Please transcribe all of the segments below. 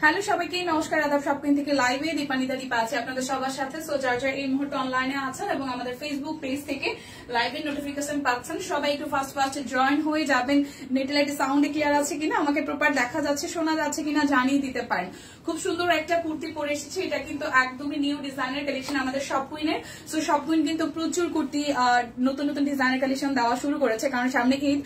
Hello সবাইকে নমস্কার, আদাব। শপিং থেকে লাইভে দীপানিতা দীপা আছে আপনাদের সবার সাথে। সো যারা যারা এই মুহূর্তে অনলাইনে আছেন এবং আমাদের ফেসবুক পেজ থেকে লাইভে নোটিফিকেশন পাচ্ছেন, সবাই একটু ফার্স্ট জয়েন হয়ে যাবেন। নেটলাইটে সাউন্ড ক্লিয়ার আছে কিনা, আমাকে প্রপার দেখা যাচ্ছে শোনা যাচ্ছে কিনা জানিয়ে দিতে পারেন। খুব সুন্দর একটা কুর্তি পরে এসেছি, এটা কিন্তু একদমই নিউ ডিজাইনের কালেকশন আমাদের শপ কুইনের। সো শপ কুইন কিন্তু প্রচুর কুর্তি নতুন নতুন ডিজাইনের কালেকশন দেওয়া শুরু করেছে, কারণ সামনে ঈদ।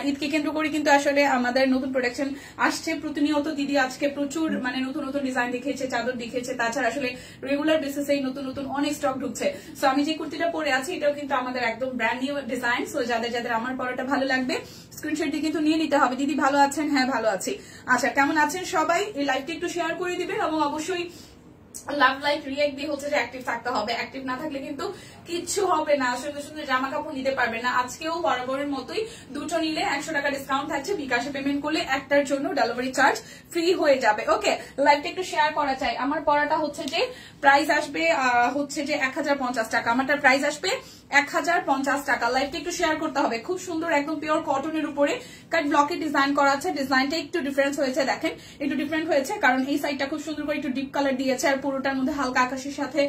ঈদকে কেন্দ্র করে কিন্তু আসলে আমাদের নতুন প্রোডাকশন আসছে প্রতিনিয়ত। দিদি আজকে প্রচুর নতুন নতুন ডিজাইন দেখিয়েছে, চাদর দেখিয়েছে। তাছাড়া আসলে রেগুলার বেসিসে নতুন নতুন অনেক স্টক ঢুকছে। সো আমি যে কুর্তিটা পরে আছি এটাও কিন্তু আমাদের একদম ব্র্যান্ড নিউ ডিজাইন। সো যাদের যাদের আমার পরাটা ভালো লাগবে স্ক্রিনশট দিয়ে কিন্তু নিয়ে নিতে হবে। দিদি ভালো আছেন? হ্যাঁ ভালো আছি। আচ্ছা, কেমন আছেন সবাই? এই লাইভটা একটু শেয়ার করে দিবেন এবং অবশ্যই লাভ লাইক রিয়েক্ট দিয়ে হচ্ছে যে অ্যাক্টিভ থাকতে হবে। অ্যাক্টিভ না থাকলে কিন্তু কিচ্ছু হবে না, সুন্দর সুন্দর জামা কাপড় নিতে পারবে না। আজকেও বরাবরের মতোই দুটো নিলে 100 টাকা ডিসকাউন্ট থাকছে। বিকাশে পেমেন্ট করলে একটার জন্য ডেলিভারি চার্জ ফ্রি হয়ে যাবে। ওকে, লাইভটা একটু শেয়ার করা চাই। আমার পড়াটা হচ্ছে যে প্রাইস আসবে হচ্ছে যে 1050 টাকা। আমারটার প্রাইস আসবে 1050 টাকা। লাইভটা একটু শেয়ার করতে হবে। খুব সুন্দর একদম পিওর কটনের উপরে কাট ব্লকে ডিজাইন করা আছে। ডিজাইনটা একটু ডিফারেন্স হয়েছে, দেখেন একটু ডিফারেন্ট হয়েছে, কারণ এই সাইডটা খুব সুন্দর করে একটু ডিপ কালার দিয়েছে আর পুরোটার মধ্যে হালকা আকাশের সাথে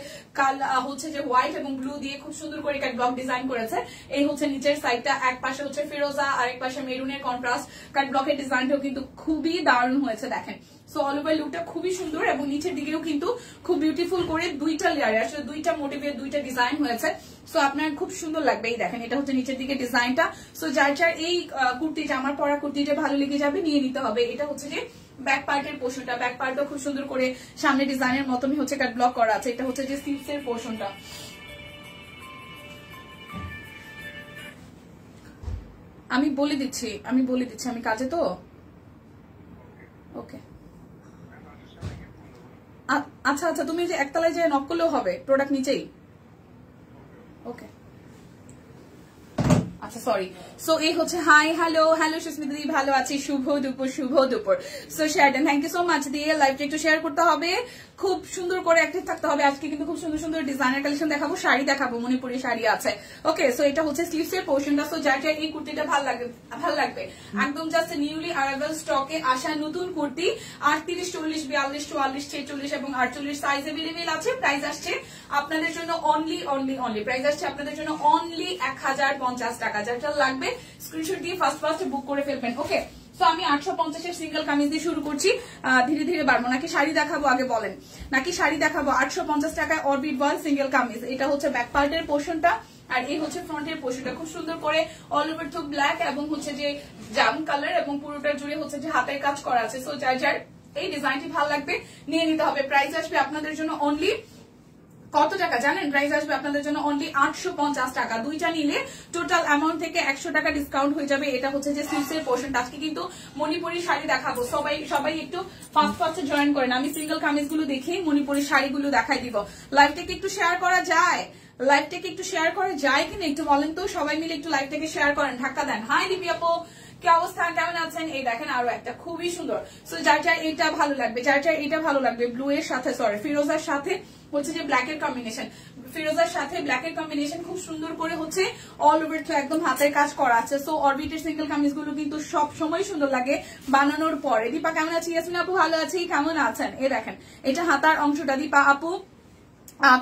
হচ্ছে যে হোয়াইট এবং ব্লু দিয়ে খুব সুন্দর করে কাট ব্লক ডিজাইন করেছে। এই হচ্ছে নিচের সাইডটা, এক পাশে হচ্ছে ফিরোজা আর এক পাশে মেরুনের কন্ট্রাস্ট। কাট ব্লকের ডিজাইনটাও কিন্তু খুবই দারুণ হয়েছে, দেখেন। সো অল ওভার লুকটা খুবই সুন্দর এবং নিচের দিকেও কিন্তু খুব বিউটিফুল করে দুইটা লেয়ারে আসলে দুইটা মোটিভের দুইটা ডিজাইন হয়েছে। সো আপনার খুব সুন্দর লাগবে। এই দেখেন, এটা হচ্ছে নিচের দিকে ডিজাইনটা। সো যার যার এই কুর্তিটা, আমার পরা কুর্তিটা ভালো লেগে যাবে নিয়ে নিতে হবে। এটা হচ্ছে যে ব্যাক পার্টের পোর্শনটা, ব্যাক পার্টটা খুব সুন্দর করে সামনে ডিজাইনের মতনই হচ্ছে কাট ব্লক করা আছে। এটা হচ্ছে যে স্লিভসের পোর্শনটা। আমি বলে দিচ্ছি আমি কাজে তো। ওকে, আচ্ছা আচ্ছা, তুমি যে একতলায় যে নক করলেও হবে, প্রোডাক্ট নিচেই। ওকে আচ্ছা, সরি। সো এই হচ্ছে হাই হ্যালো হ্যালো সুস্মিতা দি, ভালো আছি, শুভ দুপুর শুভ দুপুর। সো শেয়ার দেন, থ্যাংক ইউ সো মাচ দিয়ে লাইভটা একটু শেয়ার করতে হবে, খুব সুন্দর করে অ্যাক্টিভ থাকতে হবে। আজকে কিন্তু খুব সুন্দর সুন্দর ডিজাইনের কালেকশন দেখাবো, শাড়ি দেখাবো, মণিপুরি শাড়ি আছে। ওকে, সো এটা হচ্ছে স্লিভস এর পোর্শনটা। সো যার যার এই কুর্তিটা ভালো লাগবে একদম জাস্ট নিউলি অ্যারাইভাল স্টকে আসা নতুন কুর্তি। 38, 40, 42, 44, 46 এবং 48 সাইজ अवेलेबल আছে। প্রাইস আসছে আপনাদের জন্য অনলি প্রাইস আসছে আপনাদের জন্য অনলি 1050 টাকা। যার লাগবে স্ক্রিনশট দিয়ে ফার্স্ট বুক করে ফেলবেন। ওকে, তো আমি 850 এর সিঙ্গেল কামিজ দিয়ে শুরু করছি। ধীরে ধীরে বাড়বো, নাকি শাড়ি দেখাবো আগে বলেন? নাকি শাড়ি দেখাবো? 850 টাকায় অরবিট ওয়ান সিঙ্গেল কামিজ। এটা হচ্ছে ব্যাক পার্টের পোর্শনটা আর এই হচ্ছে ফ্রন্টের পোর্শনটা। খুব সুন্দর করে অল ওভার থ্রু ব্ল্যাক এবং হচ্ছে যে জাম কালার এবং পুরোটা জুড়ে হচ্ছে যে হাতের কাজ করা আছে। সো যার যার এই ডিজাইনটি ভালো লাগবে নিয়ে নিতে হবে। প্রাইস আসবে আপনাদের জন্য অনলি কত টাকা জানেন? প্রাইস আসবে আপনাদের জন্য অনলি 850 টাকা। দুইটা নিলে টোটাল অ্যামাউন্ট থেকে 100 টাকা ডিসকাউন্ট হয়ে যাবে। এটা হচ্ছে যে সিল্কের পোর্শন। আজকে কিন্তু মণিপুরি শাড়ি দেখাবো। সবাই একটু ফার্স্ট জয়েন করেন। আমি সিঙ্গেল কামিজগুলো দেখেই মণিপুরি শাড়িগুলো দেখাই দিব। লাইভটাকে একটু শেয়ার করা যায়? লাইভটাকে একটু শেয়ার করা যায় কিনা একটু বলেন তো। সবাই মিলে একটু লাইভটাকে শেয়ার করেন, ধাক্কা দেন। হাই দিবি আপু, কি অবস্থা, কেমন আছেন? এই দেখেন আরো একটা খুবই সুন্দর। সো যার যার এটা ভালো লাগবে, যার যার এটা ভালো লাগবে, ব্লু এর সাথে ফিরোজার সাথে হচ্ছে যে ব্ল্যাক এর কম্বিনেশন, ফিরোজার সাথে ব্ল্যাক এর কম্বিনেশন খুব সুন্দর করে হচ্ছে অল ওভার তো একদম হাতের কাজ করা আছে। সো অরবিটের সিঙ্গেল কামিজ গুলো কিন্তু সব সময় সুন্দর লাগে বানানোর পরে। দীপা কেমন আছে? ইয়াসমিন আপু ভালো আছি, কেমন আছেন? এই দেখেন, এটা হাতার অংশটা। দীপা আপু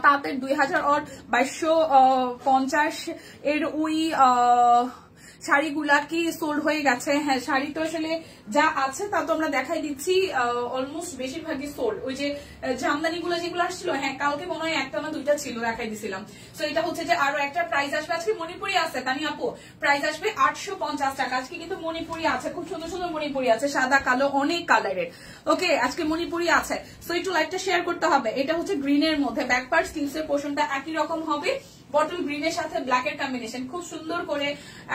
তাঁতের 2250 এর ওই শাড়িগুলা কি সোল্ড হয়ে গেছে? হ্যাঁ, শাড়ি তো আসলে যা আছে তা তো আমরা দেখাই দিচ্ছি, অলমোস্ট বেশিরভাগই সোল্ড। ওই যে জামদানি গুলো যেগুলো আসছিল, হ্যাঁ কালকে মনে হয় একটা না দুইটা ছিল, দেখাই দিছিলাম। তো এটা হচ্ছে যে আরো একটা প্রাইস আসবে। আজকে মণিপুরি আছে তানি আপু, প্রাইস আসবে 850 টাকা। আজকে কিন্তু মণিপুরি আছে, খুব সুন্দর সুন্দর মণিপুরি আছে, সাদা কালো অনেক কালারের। ওকে, আজকে মণিপুরি আছে। সো একটু লাইভটা শেয়ার করতে হবে। এটা হচ্ছে গ্রিনের মধ্যে, ব্যাক পার্ট স্লিভসের পোর্শনটা একই রকম হবে, বটল গ্রিনের সাথে ব্ল্যাক এর কম্বিনেশন, খুব সুন্দর করে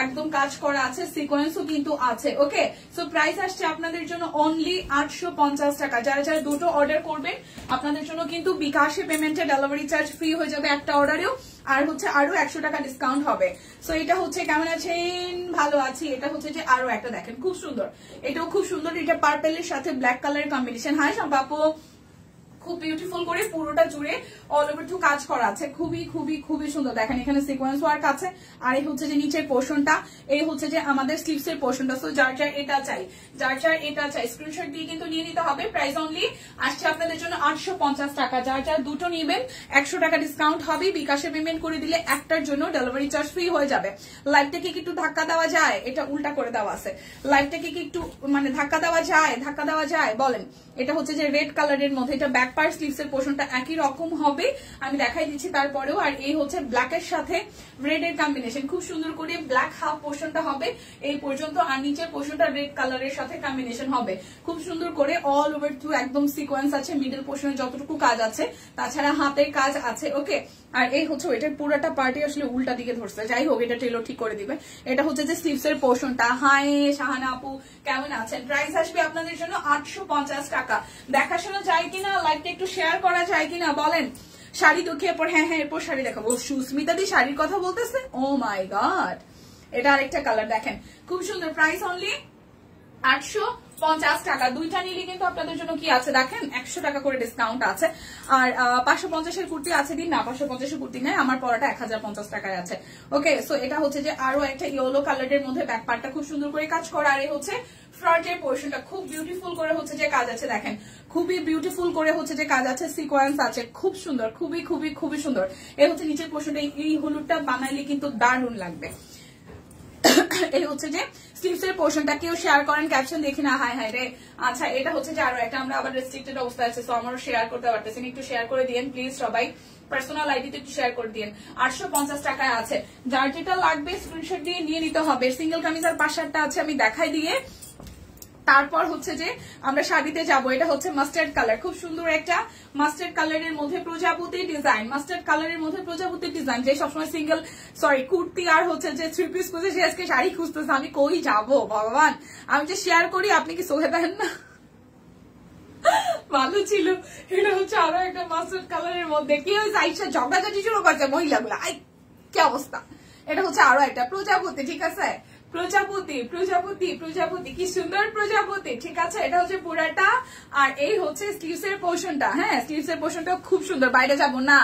একদম কাজ করা আছে, সিকোয়েন্সও কিন্তু আছে। ওকে, সো প্রাইস আসছে আপনাদের জন্য অনলি 850 টাকা। যারা যারা দুটো অর্ডার করবেন আপনাদের জন্য কিন্তু বিকাশে পেমেন্টে ডেলিভারি চার্জ ফ্রি হয়ে যাবে একটা অর্ডারেও, আর হচ্ছে আরো 100 টাকা ডিসকাউন্ট হবে। সো এটা হচ্ছে, কেমন আছেন? ভালো আছি। এটা হচ্ছে যে আরো একটা দেখেন, খুব সুন্দর, এটাও খুব সুন্দর। এটা পার্পেলের সাথে ব্ল্যাক কালারের কম্বিনেশন। হাই সম্পাপু, খুব বিউটিফুল করে পুরোটা জুড়ে অল ওভার টু কাজ করা আছে, খুবই খুবই খুবই সুন্দর। দেখেন এখানে সিকোয়েন্স ওয়ার্ক আছে, আর এই হচ্ছে যে নিচের পোর্শনটা, এই হচ্ছে যে আমাদের স্লিভস এর পোর্শনটা। সো যার যার এটা চাই, যার যার এটা চাই স্ক্রিনশট দিয়ে কিন্তু নিয়ে নিতে হবে। প্রাইস অনলি আসছে আপনাদের জন্য 850 টাকা। যার যার দুটো নিবেন 100 টাকা ডিসকাউন্ট হবে। বিকাশে পেমেন্ট করে দিলে একটার জন্য ডেলিভারি চার্জ ফ্রি হয়ে যাবে। লাইভটাকে কি একটু ধাক্কা দেওয়া যায়? এটা উল্টা করে দেওয়া আছে। লাইভটাকে কি একটু মানে ধাক্কা দেওয়া যায়? ধাক্কা দেওয়া যায় বলেন? এটা হচ্ছে যে রেড কালারের মধ্যে, এটা ব্যাক পার্ট স্লিভস এর পোর্শনটা একই রকম হবে, আমি দেখাই দিচ্ছি তারপরেও। আর এই হচ্ছে ব্ল্যাক এর সাথে রেড এর কম্বিনেশন, খুব সুন্দর করে ব্ল্যাক হাফ পোর্শনটা হবে এই পর্যন্ত, আর নিচের পোর্শনটা রেড কালারের সাথে কম্বিনেশন হবে খুব সুন্দর করে। অল ওভার টু একদম সিকোয়েন্স আছে, মিডল পোর্শনে যতটুকু কাজ আছে, তাছাড়া হাতের কাজ আছে। ওকে, আর এই হচ্ছে এটার পুরোটা পার্টি আসলে উল্টা দিকে ধরছে, যাই হোক এটা টেলর ঠিক করে দিবে। এটা হচ্ছে যে স্লিভস এর পোর্শনটা। হাই শাহানা আপু কেমন আছেন? প্রাইস আসবে আপনাদের জন্য 850 টাকা। দেখাশোনা যায় কিনা, লাইকটা একটু শেয়ার করা যায় কিনা বলেন? শাড়ি দেখিয়ে এরপর হ্যাঁ এরপর শাড়ি দেখাবো। সুস্মিতা দি শাড়ির কথা বলতেছে, ও মাই গড। এটা আরেকটা কালার দেখেন, খুব সুন্দর। প্রাইস অনলি 850 টাকা। দুইটা নিলে কিন্তু আপনাদের জন্য কি আছে দেখেন, 100 টাকা করে ডিসকাউন্ট আছে। আর 550 এর কুর্তি আছে দিন না, 550 এর কুর্তি নেই, আমার পরাটা 1050 টাকায় আছে। ওকে, সো এটা হচ্ছে যে আরো একটা ইয়েলো কালারের মধ্যে ব্যাক পার্টটা খুব সুন্দর করে কাজ করা, আর এই হচ্ছে ফ্রন্টের পোর্শনটা খুব বিউটিফুল করে হচ্ছে যে কাজ আছে। দেখেন খুবই বিউটিফুল করে হচ্ছে যে কাজ আছে, সিকোয়েন্স আছে, খুব সুন্দর, খুবই খুবই খুবই সুন্দর। এই হচ্ছে নিচের পোর্শনটা, এই হলুদটা বানাইলে কিন্তু দারুণ লাগবে। এই হচ্ছে যে স্লিভস এর পোর্শনটা, কেউ শেয়ার করেন ক্যাপশন দেখি না, হাই হাই রে। আচ্ছা, এটা হচ্ছে যে আরো একটা, আমরা আবার রেস্ট্রিক্টেড অবস্থা আছে, তো আমারও শেয়ার করতে পারতেছি, একটু শেয়ার করে দিন প্লিজ সবাই, পার্সোনাল আইডিতে একটু শেয়ার করে দিন। 850 টাকায় আছে, যার যেটা লাগবে স্ক্রিনশট দিয়ে নিয়ে নিতে হবে। সিঙ্গেল কামিজ আর পাশারটা আছে, আমি দেখাই দিয়ে তারপর হচ্ছে যে আমরা শাড়িতে যাব। এটা হচ্ছে মাস্টার্ড কালার, খুব সুন্দর একটা মাস্টার্ড কালারের মধ্যে প্রজাপতি ডিজাইন, মাস্টার্ড কালারের মধ্যে প্রজাপতি ডিজাইন। যে সবসময় সিঙ্গেল কুর্তি আর হচ্ছে যে 3 পিস খুঁজে, সে আজকে শাড়ি খুঁজতেছে, আমি কই যাব ভগবান। আমি যে শেয়ার করি আপনি কি সোহে দেন না? ভালো ছিল। এটা হচ্ছে আরো একটা মাস্টার্ড কালারের মধ্যে, কি হয়েছে আইসা ঝগড়াঝাটি শুরু করছে মহিলাগুলো, আই কি অবস্থা। এটা হচ্ছে আরো একটা প্রজাপতি, ঠিক আছে, প্রজাপতি প্রজাপতি প্রজাপতি, কি সুন্দর প্রজাপতি, ঠিক আছে। এটা হচ্ছে পুরাটা, আর এই হচ্ছে স্লিভস এর পোর্শনটা। হ্যাঁ, স্লিভস এর পোর্শনটা খুব সুন্দর। বাইরে যাব না,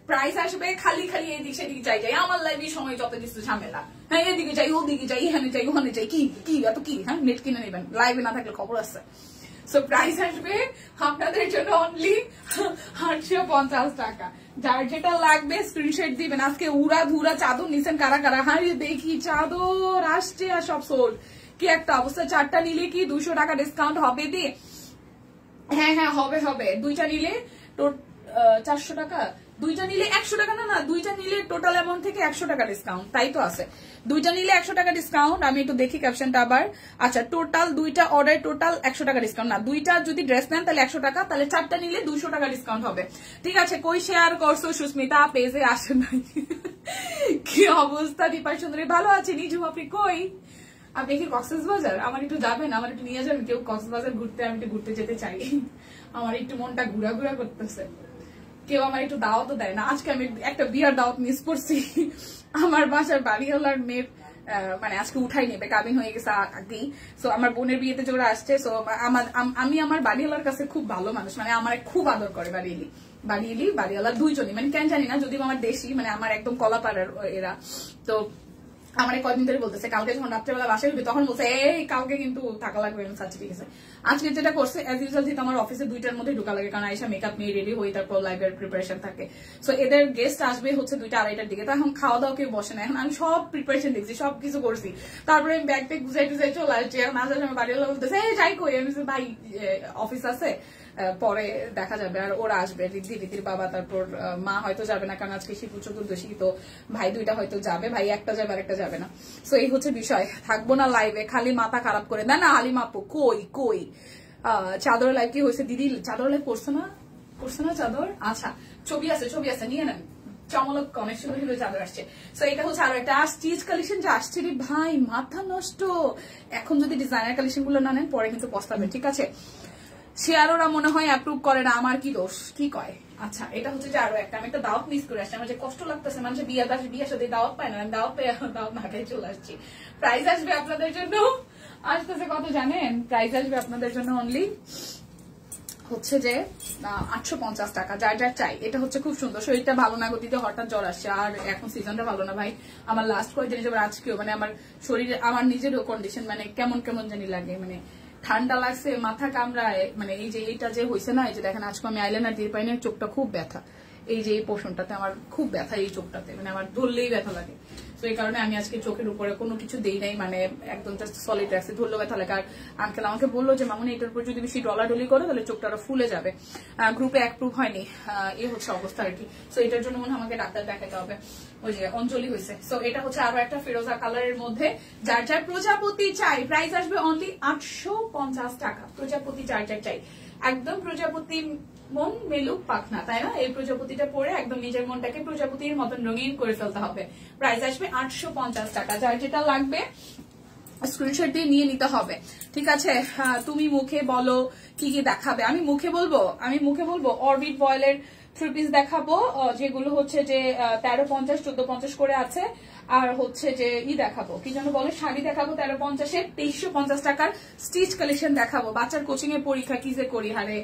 প্রাইস আসবে খালি খালি এদিক সেদিকে যাই যাই, আমার লাইভে সময় যত কিছু ঝামেলা। হ্যাঁ, এদিকে যাই ওদিকে যাই, এখানে যাই ওখানে যাই, কি কি এত কি। হ্যাঁ, নেট কিনে নেবেন, লাইভে না থাকলে খবর আছে। সো প্রাইস আসবে আপনাদের জন্য অনলি 850 টাকা। যার যেটা লাগবে স্ক্রিনশট দিবেন। আজকে উড়া ধুরা চাদর নিছেন কারা কারা? হারিয়ে দেখি চাদর আসছে আর সব সোল্ড, কি একটা অবস্থা। 4টা নিলে কি 200 টাকা ডিসকাউন্ট হবে দি? হ্যাঁ হ্যাঁ হবে হবে, দুইটা নিলে 400 টাকা, দুইটা নিলে 100 টাকা, না না দুইটা নিলে টোটাল অ্যামাউন্ট থেকে 100 টাকা ডিসকাউন্ট, তাই তো আছে। দুইটা নিলে 100 টাকা ডিসকাউন্ট, আমি একটু দেখি ক্যাপশনটা আবার। আচ্ছা, টোটাল দুইটা অর্ডার টোটাল 100 টাকা ডিসকাউন্ট, না দুইটা যদি ড্রেস নেন তাহলে 100 টাকা, তাহলে 4টা নিলে 200 টাকা ডিসকাউন্ট হবে। ঠিক আছে, কই শেয়ার করছো সুস্মিতা? পেজে আসে নাই। কি অবস্থা দীপা সুন্দরী? ভালো আছি নিজু, আপনি কই? আপনি কি কক্সবাজার? আমার একটু যাবেন, আমার একটু নিয়ে যাবেন কেউ কক্সবাজার ঘুরতে, আমি একটু ঘুরতে যেতে চাই, আমার একটু মনটা ঘুরা ঘুরা করতেছে। কেউ আমার একটু দাওয়াতও দেয় না। আজকে আমি একটা বিয়ার দাওয়াত মিস করছি, আমার বাসার বাড়িওয়ালার মেয়ের মানে আজকে উঠাই নেবে, কাবিন হয়ে গেছে আগেই। সো আমার বোনের বিয়েতে জোড়া আসছে। সো আমি আমার বাড়িওয়ালার কাছে খুব ভালো মানুষ, মানে আমার খুব আদর করে বাড়িওয়ালা দুইজনই, মানে কেন জানি না, যদিও আমার দেশি, মানে আমার একদম কলাপাড়ার এরা। তো আমার কদিন ধরে বলতেছে, কালকে যখন রাত্রেবেলা বাসায় উঠবে তখন বলছে এই কাউকে কিন্তু থাকা লাগবে। আচ্ছা ঠিক আছে। আজকে যেটা করছে এজ ইউজুয়াল, যেহেতু আমার অফিসে 2টার মধ্যে ঢোকা লাগে, কারণ আইসা মেকআপ নিয়ে রেডি হই, তারপর লাইভের প্রিপারেশন থাকে। সো এদের গেস্ট আসবে হচ্ছে 2টা 2:30টার দিকে, তো এখন খাওয়া দাওয়া কেউ বসে না। এখন আমি সব প্রিপারেশন দেখছি, সবকিছু করছি, তারপরে আমি ব্যাগ ট্যাগ গুছাই টুজাই চলে আসছি। এখন আসার সময় বাড়িওয়ালা বলতেছে এই যাই কই, আমি ভাই অফিস আছে, পরে দেখা যাবে। আর ওরা আসবে, রিদ্ধির বাবা, তারপর মা হয়তো যাবে না, কারণ আজকে শিশু চতুর্দশী, তো ভাই 2টা হয়তো যাবে, ভাই একটা যাবে আর একটা যাবে না। সো এই হচ্ছে বিষয়, থাকবো না লাইভে, খালি মাথা খারাপ করে দেয় না। হালিমা আপু কই কই? চাদরের লাইভ কি হয়েছে দিদি? চাদর লাইভ করছে না চাদর? আচ্ছা, ছবি আছে নিয়ে নেন, চমলক অনেক সুন্দর সুন্দর চাদর আসছে। সো এটা হচ্ছে আরো একটা স্টিচ কালেকশন যে আসছে রে ভাই, মাথা নষ্ট। এখন যদি ডিজাইনার কালেকশন গুলো না নেন পরে কিন্তু পস্তাবেন, ঠিক আছে। শেয়ারোরা মনে হয় অ্যাপ্রুভ করে না, আমার কি দোষ, কি কয়? আচ্ছা, এটা হচ্ছে যে আরো একটা, আমি একটা দাওয়াত মিস করে আসছি, আমার যে কষ্ট লাগতেছে, মানুষের বিয়ের সাথে দাওয়াত পায় না, আমি দাওয়াত না খেয়ে চলে আসছি। প্রাইস আসবে আপনাদের জন্য, আসতেছে কত জানেন? প্রাইস আসবে আপনাদের জন্য অনলি হচ্ছে যে 850 টাকা, যার যার চাই। এটা হচ্ছে খুব সুন্দর। শরীরটা ভালো না, গতিতে হঠাৎ জ্বর আসছে, আর এখন সিজনটা ভালো না ভাই। আমার লাস্ট কয়েকদিন হিসেবে আজকেও মানে আমার শরীরে আমার নিজেরও কন্ডিশন মানে কেমন কেমন জানি লাগে, মানে ঠান্ডা লাগছে, মাথা কামড়ায়, মানে এই যে এইটা যে হয়েছে না, এই যে দেখেন আজকে আমি আইলাইনার দিয়ে পাই না, চোখটা খুব ব্যথা, এই যে এই পোর্শনটাতে আমার খুব ব্যথা, এই চোখটাতে মানে আমার ধরলেই ব্যথা লাগে। তো এই কারণে আমি আজকে চোখের উপরে কোনো কিছু দেই নাই, মানে একদম জাস্ট সলিড রাখছি, ধরলেও ব্যথা লাগে। আর আঙ্কেল আমাকে বললো যে মামুনি এটার উপর যদি বেশি ডলাডলি করো তাহলে চোখটা আরো ফুলে যাবে, গ্রুপে অ্যাপ্রুভ হয়নি, এই হচ্ছে অবস্থা আর কি। তো এটার জন্য মনে হয় আমাকে ডাক্তার দেখাতে হবে। ওই যে অঞ্জলি হয়েছে। সো এটা হচ্ছে আরো একটা ফিরোজা কালারের মধ্যে, যার যার প্রজাপতি চাই, প্রাইস আসবে অনলি 850 টাকা। প্রজাপতি যার যার চাই, একদম প্রজাপতি মন মেলুক পাখনা, তাই না? এই প্রজাপতিটা পরে একদম নিজের মনটাকে প্রজাপতির মতন রঙিন করে ফেলতে হবে। প্রাইস আসবে 850 টাকা। যার যেটা লাগবে স্ক্রিনশট দিয়ে নিয়ে নিতে হবে, ঠিক আছে? তুমি মুখে বলো কি কি দেখাবে। আমি মুখে বলবো অরবিট ভয়েলের 3 পিস দেখাবো, যেগুলো হচ্ছে যে 1350 1450 করে আছে। আর হচ্ছে যে দেখাবো কি যেন বলে, শাড়ি দেখাবো 1350-এর 2350 টাকার স্টিচ কালেকশন দেখাবো। বাচ্চার কোচিং এর পরীক্ষা কি যে করি হারে।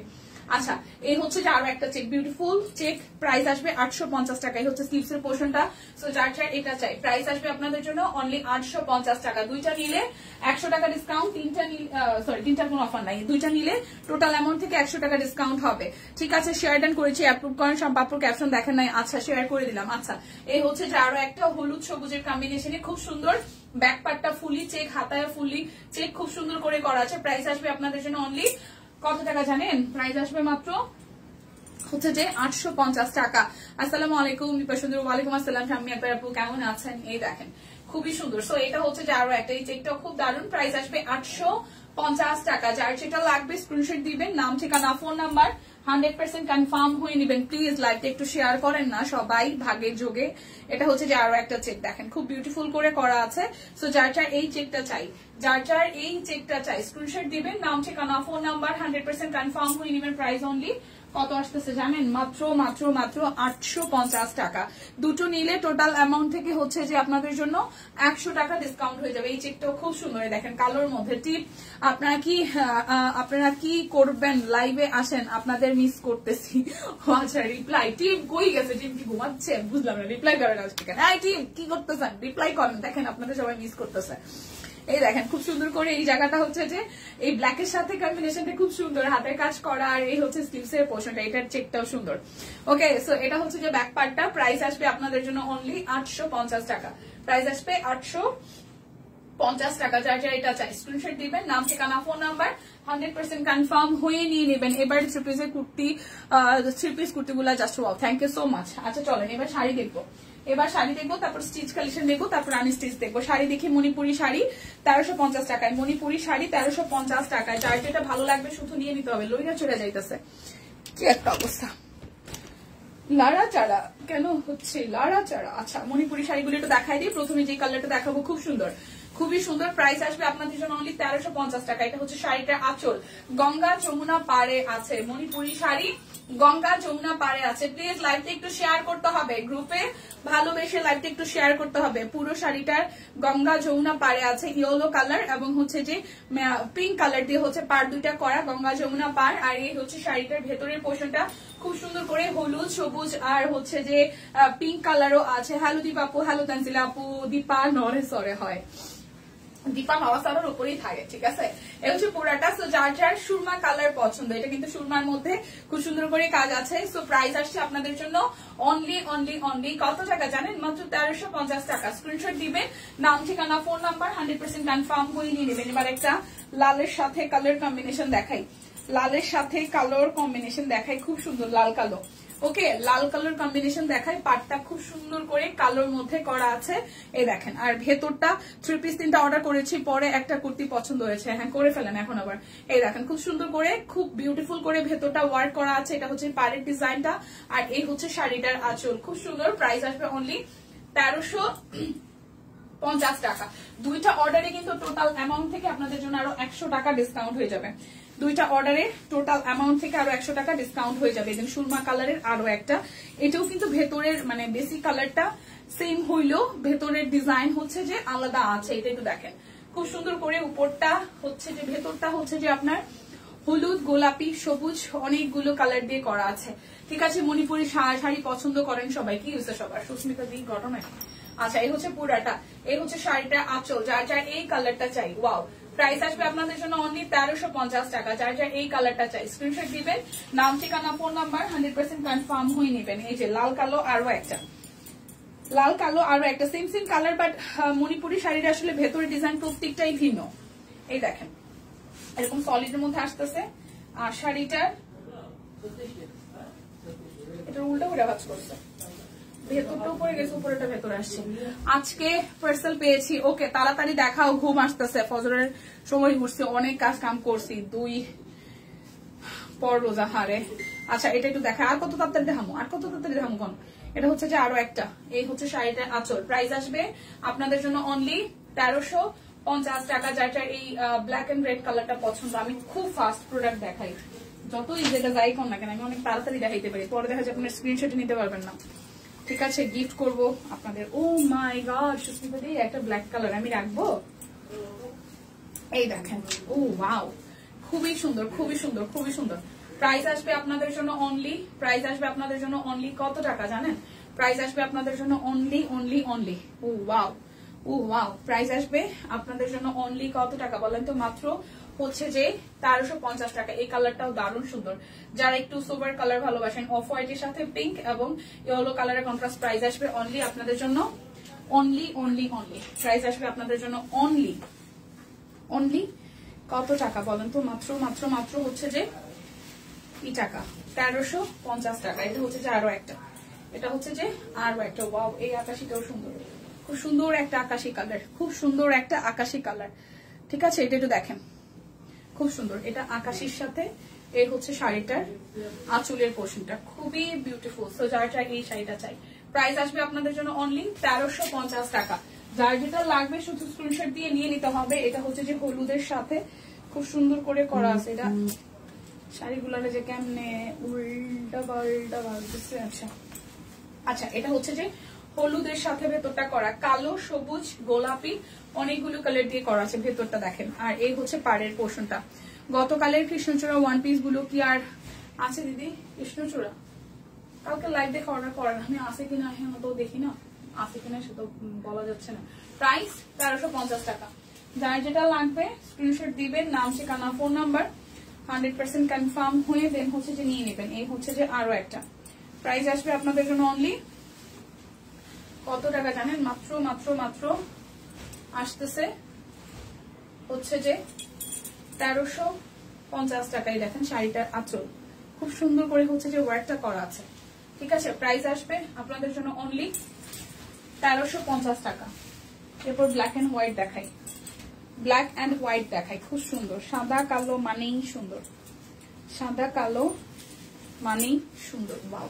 আচ্ছা, এই হচ্ছে যে আরো একটা চেক, বিউটিফুল চেক, প্রাইস আসবে 850 টাকা। এই হচ্ছে স্লিভস এর পোর্শনটা। সো যার যার এটা চাই, প্রাইস আসবে আপনাদের জন্য অনলি 850 টাকা। দুইটা নিলে 100 টাকা ডিসকাউন্ট, তিনটা নিলে তিনটার কোনো অফার নাই, দুইটা নিলে টোটাল অ্যামাউন্ট থেকে 100 টাকা ডিসকাউন্ট হবে, ঠিক আছে? শেয়ার ডান করেছি, অ্যাপ্রুভ করেন, সম্পাপুর ক্যাপশন দেখেন নাই, আচ্ছা শেয়ার করে দিলাম। আচ্ছা, এই হচ্ছে যে আরো একটা হলুদ সবুজের কম্বিনেশনে খুব সুন্দর, ব্যাক পার্টটা ফুলি চেক, হাতায় ফুলি চেক, খুব সুন্দর করে করা আছে। প্রাইস আসবে আপনাদের জন্য অনলি কত টাকা জানেন? প্রাইস আসবে মাত্র হচ্ছে যে 850 টাকা। আসসালামু আলাইকুম দীপা সুন্দর। ওয়ালাইকুম আসসালাম শাম্মী আক্তার আপু, কেমন আছেন? এই দেখেন খুবই সুন্দর। সো এটা হচ্ছে যে আরো একটা, এই চেকটা খুব দারুণ। প্রাইস আসবে 850 টাকা। যার যেটা লাগবে স্ক্রিনশট দিবেন, নাম ঠিকানা ফোন নাম্বার 100% কনফার্ম হয়ে নেবেন। প্লিজ লাইভটা একটু শেয়ার করেন না সবাই, ভাগের যোগে। এটা হচ্ছে যে আরো একটা চেক, দেখেন খুব বিউটিফুল করে করা আছে। সো যার যার এই চেকটা চাই, স্ক্রিনশট দিবেন, নাম ঠিকানা ফোন নাম্বার 100% কনফার্ম হয়ে নেবেন। প্রাইস অনলি কত আসতেছে জানেন? মাত্র 850 টাকা। দুটো নিলে টোটাল অ্যামাউন্ট থেকে হচ্ছে যে আপনাদের জন্য 100 টাকা ডিসকাউন্ট হয়ে যাবে। এই চেকটাও খুব সুন্দর, দেখেন কালোর মধ্যে। টিপ, আপনারা কি করবেন? লাইভে আসেন, আপনাদের মিস করতেছি। আচ্ছা, রিপ্লাই টিম কই গেছে? টিম কি ঘুমাচ্ছে? বুঝলাম না, রিপ্লাই করেন আজকে কেন? টিম কি করতেছেন? রিপ্লাই করেন, দেখেন আপনাদের সবাই মিস করতেছে। এই দেখেন খুব সুন্দর করে এই জায়গাটা হচ্ছে যে এই ব্ল্যাক এর সাথে কম্বিনেশনটা খুব সুন্দর, হাতের কাজ করা। আর এই হচ্ছে স্লিভস এর পোর্শনটা, এটার চেকটাও সুন্দর। ওকে, সো এটা হচ্ছে যে ব্যাক পার্টটা। প্রাইস আসবে আপনাদের জন্য অনলি 850 টাকা। প্রাইস আসবে 850 টাকা। যার যার এটা চাই স্ক্রিনশট দিবেন, নাম ঠিকানা ফোন নাম্বার 100% কনফার্ম হয়ে নিয়ে নেবেন। এবার 3 পিসের কুর্তি, 3 পিস কুর্তিগুলো just wow, thank you so much. আচ্ছা চলেন এবার শাড়ি দেখবো, তারপর স্টিচ কালেকশন দেখবো, তারপর আনস্টিচ দেখবো। শাড়ি দেখি, মণিপুরি শাড়ি 1350 টাকায়, মণিপুরি শাড়ি 1350 টাকায়। যার যেটা ভালো লাগবে শুধু নিয়ে নিতে হবে। লইরা চলে যাইতেছে, কি একটা অবস্থা, লাড়াচাড়া কেন হচ্ছে? লাড়াচাড়া। আচ্ছা, মণিপুরি শাড়িগুলো একটু দেখাই দিই। প্রথমে যে কালারটা দেখাবো খুব সুন্দর, খুবই সুন্দর। প্রাইস আসবে আপনাদের জন্য অনলি 1350 টাকা। এটা হচ্ছে শাড়িটার আঁচল, গঙ্গা যমুনা পাড়ে আছে মণিপুরি শাড়ি, গঙ্গা যমুনা পাড়ে আছে। প্লিজ লাইভটা একটু শেয়ার করতে হবে, গ্রুপে ভালোবেসে লাইভটা একটু শেয়ার করতে হবে। পুরো শাড়িটার গঙ্গা যমুনা পাড়ে আছে, ইয়েলো কালার এবং হচ্ছে যে পিঙ্ক কালার দিয়ে হচ্ছে পাড় দুইটা করা, গঙ্গা যমুনা পাড়। আর এই হচ্ছে শাড়িটার ভেতরের পোর্শনটা খুব সুন্দর করে হলুদ সবুজ আর হচ্ছে যে পিঙ্ক কালারও আছে। হ্যালো দীপা আপু, হ্যালো তানজিলা আপু। দীপা নরে সরে হয়, দীপা নওয়াসারের উপরেই থাকে, ঠিক আছে? এই হচ্ছে পুরাটা। সো যার যার সুরমা কালার পছন্দ, এটা কিন্তু সুরমার মধ্যে খুব সুন্দর করে কাজ আছে। সো প্রাইস আসছে আপনাদের জন্য অনলি কত টাকা জানেন? মাত্র 1350 টাকা। স্ক্রিনশট দিবেন, নাম ঠিকানা ফোন নাম্বার 100% কনফার্ম হয়ে নিয়ে নেবেন। এবার একটা লালের সাথে কালার কম্বিনেশন দেখাই, খুব সুন্দর লাল কালো। ওকে, লাল কালার কম্বিনেশন দেখায়, পাটটা খুব সুন্দর করে কালোর মধ্যে করা আছে। এই দেখেন, আর ভেতরটা 3 পিস 3টা অর্ডার করেছি, পরে একটা কুর্তি পছন্দ হয়েছে, হ্যাঁ করে ফেলেন এখন আবার। এই দেখেন খুব সুন্দর করে, খুব বিউটিফুল করে ভেতরটা ওয়ার্ক করা আছে। এটা হচ্ছে পাড়ের ডিজাইনটা, আর এই হচ্ছে শাড়িটার আঁচল, খুব সুন্দর। প্রাইস আসবে অনলি 1350 টাকা। দুইটা অর্ডারে কিন্তু টোটাল অ্যামাউন্ট থেকে আপনাদের জন্য আরো 100 টাকা ডিসকাউন্ট হয়ে যাবে। দুইটা অর্ডারে টোটাল অ্যামাউন্ট থেকে আরো 100 টাকা ডিসকাউন্ট হয়ে যাবে। দেন সুরমা কালারের আরো একটা, এটাও কিন্তু ভেতরের মানে বেসিক কালারটা সেম হইলেও ভেতরের ডিজাইন হচ্ছে যে আলাদা আছে। এটা একটু দেখেন খুব সুন্দর করে, উপরটা হচ্ছে যে ভেতরটা হচ্ছে যে আপনার হলুদ, গোলাপি, সবুজ অনেকগুলো কালার দিয়ে করা আছে। ঠিক আছে, মণিপুরি শাড়ি পছন্দ করেন সবাই, কি হচ্ছে সবার সুস্মিতা দিক ঘটনা। আচ্ছা, এই হচ্ছে পুরাটা, এই হচ্ছে শাড়িটা আঁচল, যার যার এই কালারটা চাই। ওয়াও, প্রাইস আসবে আপনাদের জন্য অনলি 1350 টাকা। যার যার এই কালারটা চাই স্ক্রিনশট দিবেন, নাম, ঠিকানা, ফোন নাম্বার 100% কনফার্ম হয়ে নেবেন। এই যে লাল কালো আরো একটা, লাল কালো আরো একটা same same colour, but Manipuri শাড়ির আসলে ভেতরে ডিজাইন প্রত্যেকটাই ভিন্ন। এই দেখেন এরকম সলিডের মধ্যে আসতেছে। আর শাড়িটার এটা উল্টা করে কাজ করছে, ভেতরটা উপরে গেছে, উপরেটা ভেতরে আসছে। আজকে পার্সেল পেয়েছি। ওকে, তাড়াতাড়ি দেখাও, ঘুম আসতেছে, ফজরের সময় ঘুরছি, অনেক কাজ কাম করছি, 2 পর রোজা হারে। আচ্ছা, এটা একটু দেখা, আর কত তাড়াতাড়ি দেখামো, আর কত তাড়াতাড়ি দেখামো কোন। এটা হচ্ছে যে আরো একটা, এই হচ্ছে শাড়িটার আঁচল। প্রাইস আসবে আপনাদের জন্য অনলি 1350 টাকা। যার যার এই ব্ল্যাক এন্ড রেড কালারটা পছন্দ, আমি খুব ফাস্ট প্রোডাক্ট দেখাই, যতই যেটা যাই কোন না কেন আমি অনেক তাড়াতাড়ি দেখাইতে পারি, পরে দেখা যায় আপনার স্ক্রিনশট নিতে পারবেন না। ঠিক আছে, গিফট করব আপনাদের। ও মাই গড, সুস্মিতা দি একটা ব্ল্যাক কালার আমি রাখবো। এই দেখেন, ও ওয়াও, খুবই সুন্দর, খুবই সুন্দর, খুবই সুন্দর। প্রাইস আসবে আপনাদের জন্য অনলি, প্রাইস আসবে আপনাদের জন্য অনলি কত টাকা জানেন? প্রাইস আসবে আপনাদের জন্য অনলি অনলি অনলি, ও ওয়াও, ও ওয়াও, প্রাইস আসবে আপনাদের জন্য অনলি কত টাকা বলেন তো? মাত্র হচ্ছে যে 1350 টাকা। এই কালারটাও দারুণ সুন্দর। যারা একটু সোবার কালার ভালোবাসেন, অফ হোয়াইট এর সাথে পিঙ্ক এবং ইয়েলো কালারের কন্ট্রাস্ট, প্রাইস আসবে অনলি আপনাদের জন্য অনলি অনলি অনলি, প্রাইস আসবে আপনাদের জন্য অনলি অনলি কত টাকা বলেন তো? মাত্র মাত্র মাত্র হচ্ছে যে কি টাকা, 1350 টাকা। এটা হচ্ছে যে আরো একটা, এটা হচ্ছে যে আরো একটা। ওয়াও, এই আকাশিটাও সুন্দর, খুব সুন্দর একটা আকাশি কালার, খুব সুন্দর একটা আকাশি কালার। ঠিক আছে, এটা একটু দেখেন, খুব সুন্দর। এটা আকাশির সাথে এর হচ্ছে শাড়িটার আঁচলের পোর্শনটা খুবই বিউটিফুল। সো যার চাই এই শাড়িটা চাই। প্রাইস আসবে আপনাদের জন্য অনলি 1350 টাকা। যার যেটা লাগবে শুধু স্ক্রিনশট দিয়ে নিয়ে নিতে হবে। এটা হচ্ছে যে হলুদের সাথে খুব সুন্দর করে করা আছে। এটা শাড়িগুলোরে যে কেমনে উল্টা পাল্টা ভাবতেছে। আচ্ছা আচ্ছা, এটা হচ্ছে যে হলুদের সাথে ভেতরটা করা, কালো, সবুজ, গোলাপি অনেকগুলো কালার দিয়ে করা আছে, ভেতরটা দেখেন। আর এই হচ্ছে পাড়ের পোর্শনটা। গতকালের কৃষ্ণচূড়া ওয়ান পিস গুলো কি আর আছে দিদি? কৃষ্ণচূড়া কালকে লাইভ দেখে অর্ডার করার, আমি আছে কিনা এখন তো দেখি না, আছে কিনা সে তো বলা যাচ্ছে না। প্রাইস 1350 টাকা। যার যেটা লাগবে স্ক্রিনশট দিবেন, নাম, ঠিকানা, ফোন নাম্বার 100% কনফার্ম হয়ে দেন হচ্ছে যে নিয়ে নেবেন। এই হচ্ছে যে আরো একটা। প্রাইস আসবে আপনাদের জন্য অনলি কত টাকা জানেন? মাত্র মাত্র মাত্র আসতেছে হচ্ছে যে 1350 টাকায়। দেখেন শাড়িটার আঁচল খুব সুন্দর করে হচ্ছে যে ওয়ার্কটা করা আছে। ঠিক আছে, প্রাইস আসবে আপনাদের জন্য অনলি 1350 টাকা। এরপর ব্ল্যাক এন্ড হোয়াইট দেখাই, ব্ল্যাক এন্ড হোয়াইট দেখাই, খুব সুন্দর। সাদা কালো মানেই সুন্দর, সাদা কালো মানেই সুন্দর। বাও,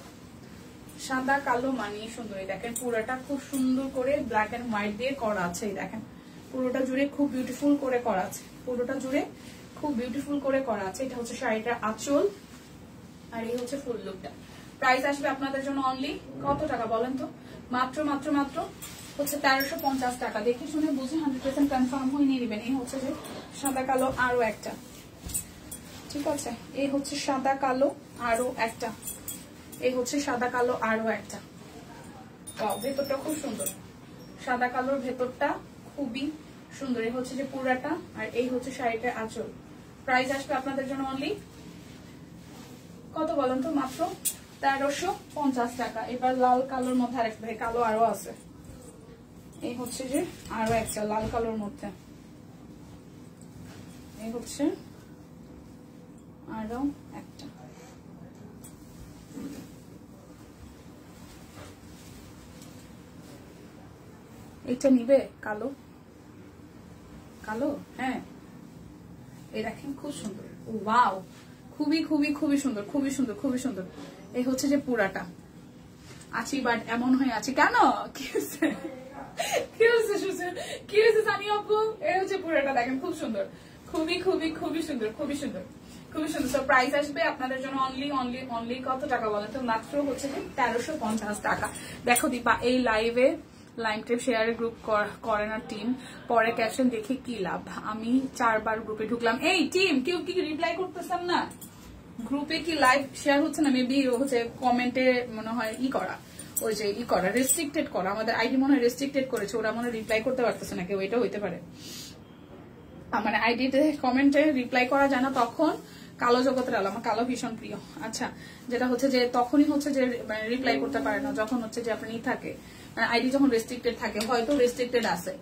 সাদা কালো মানেই সুন্দর। দেখেন পুরোটা খুব সুন্দর করে ব্ল্যাক এন্ড হোয়াইট দিয়ে করা আছে। দেখেন পুরোটা জুড়ে খুব বিউটিফুল করে করা আছে, পুরোটা জুড়ে খুব বিউটিফুল করে করা আছে। এটা হচ্ছে শাড়িটার আঁচল আর এই হচ্ছে ফুল লুকটা। প্রাইস আসবে আপনাদের জন্য অনলি কত টাকা বলেন তো? মাত্র মাত্র মাত্র হচ্ছে 1350 টাকা। দেখে শুনে বুঝে 100% কনফার্ম হয়ে নিয়ে নেবেন। এই হচ্ছে যে সাদা কালো আরো একটা। ঠিক আছে, এই হচ্ছে সাদা কালো আরো একটা, এই হচ্ছে সাদা কালো আরো একটা। ভেতরটা খুব সুন্দর, সাদা কালোর ভেতরটা খুবই সুন্দর। এই হচ্ছে যে পুরাটা আর এই হচ্ছে শাড়িটার আঁচল। প্রাইস আসবে আপনাদের জন্য অনলি কত বলেন তো? মাত্র 1350 টাকা। এবার লাল কালোর মধ্যে আরেকটা, কালো আরো আছে। এই হচ্ছে যে আরো একটা লাল কালোর মধ্যে, এই হচ্ছে আরো একটা। এটা নিবে কালো কালো, হ্যাঁ এই দেখেন খুব সুন্দর। ওয়াও, খুবই খুবই খুবই সুন্দর, খুবই সুন্দর, খুবই সুন্দর। এই হচ্ছে যে পুরাটা আছি, বাট এমন হয়ে আছে কেন? কি হচ্ছে কি হচ্ছে কি হচ্ছে জানি আপু? এই হচ্ছে পুরাটা, দেখেন খুব সুন্দর, খুবই খুবই খুবই সুন্দর, খুবই সুন্দর, খুবই সুন্দর। তো প্রাইস আসবে আপনাদের জন্য অনলি অনলি অনলি কত টাকা বলেন তো? মাত্র হচ্ছে যে 1350 টাকা। দেখো দীপা, এই লাইভে লাইম ট্রিপ শেয়ারে গ্রুপ করে না টিম, পরে ক্যাপশন দেখে কি লাভ, আমি 4 বার গ্রুপে ঢুকলাম। এই টিম কেউ কি রিপ্লাই করতেছেন না? গ্রুপে কি লাইভ শেয়ার হচ্ছে না? মেবি হচ্ছে কমেন্টে মনে হয় করা, ওই যে করা রেস্ট্রিক্টেড করা, আমাদের আইডি মনে হয় রেস্ট্রিক্টেড করেছে, ওরা মনে হয় রিপ্লাই করতে পারতেছে না কেউ, এটা হইতে পারে। আমার আইডিতে কমেন্টে রিপ্লাই করা যায় না, তখন কালো জগতের আলো, আমার কালো ভীষণ প্রিয়। আচ্ছা, যেটা হচ্ছে যে তখনই হচ্ছে যে রিপ্লাই করতে পারে না যখন হচ্ছে যে আপনার থাকে, আইডি যখন রেস্ট্রিক্টেড থাকে, হয়তো রেস্ট্রিক্টেড আছে।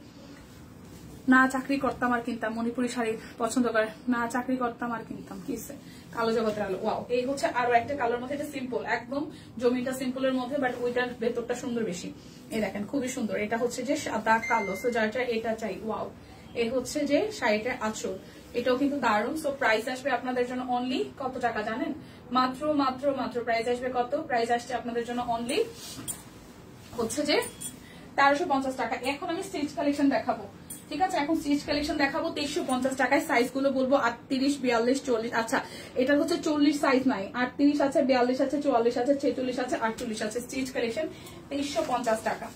না চাকরি করতাম আর কিনতাম, মণিপুরি শাড়ি পছন্দ করে, না চাকরি করতাম আর কিনতাম, কিসে কালো জগতের আলো। ওয়াও, এই হচ্ছে আরো একটা কালোর মধ্যে, এটা সিম্পল একদম, জমিটা সিম্পলের মধ্যে, বাট ওইটার ভেতরটা সুন্দর বেশি। এই দেখেন খুবই সুন্দর, এটা হচ্ছে যে সাদা কালো, সো যার এটা চাই। ওয়াও, এই হচ্ছে যে শাড়িটার আঁচল, এটাও কিন্তু দারুণ। সো প্রাইস আসবে আপনাদের জন্য অনলি কত টাকা জানেন? মাত্র মাত্র মাত্র প্রাইস আসবে কত? প্রাইস আসছে আপনাদের জন্য অনলি হচ্ছে যে 1350 টাকা। এখন আমি স্টিচ কালেকশন দেখাবো, ঠিক আছে? এখন স্টিচ কালেকশন দেখাবো 2350 টাকায়। সাইজ গুলো বলবো 38, 42, 40। আচ্ছা, এটা হচ্ছে 40 সাইজ নাই, 38 আছে, 42 আছে, 44 আছে, 46 আছে, 48 আছে। স্টিচ কালেকশন 2350 টাকা।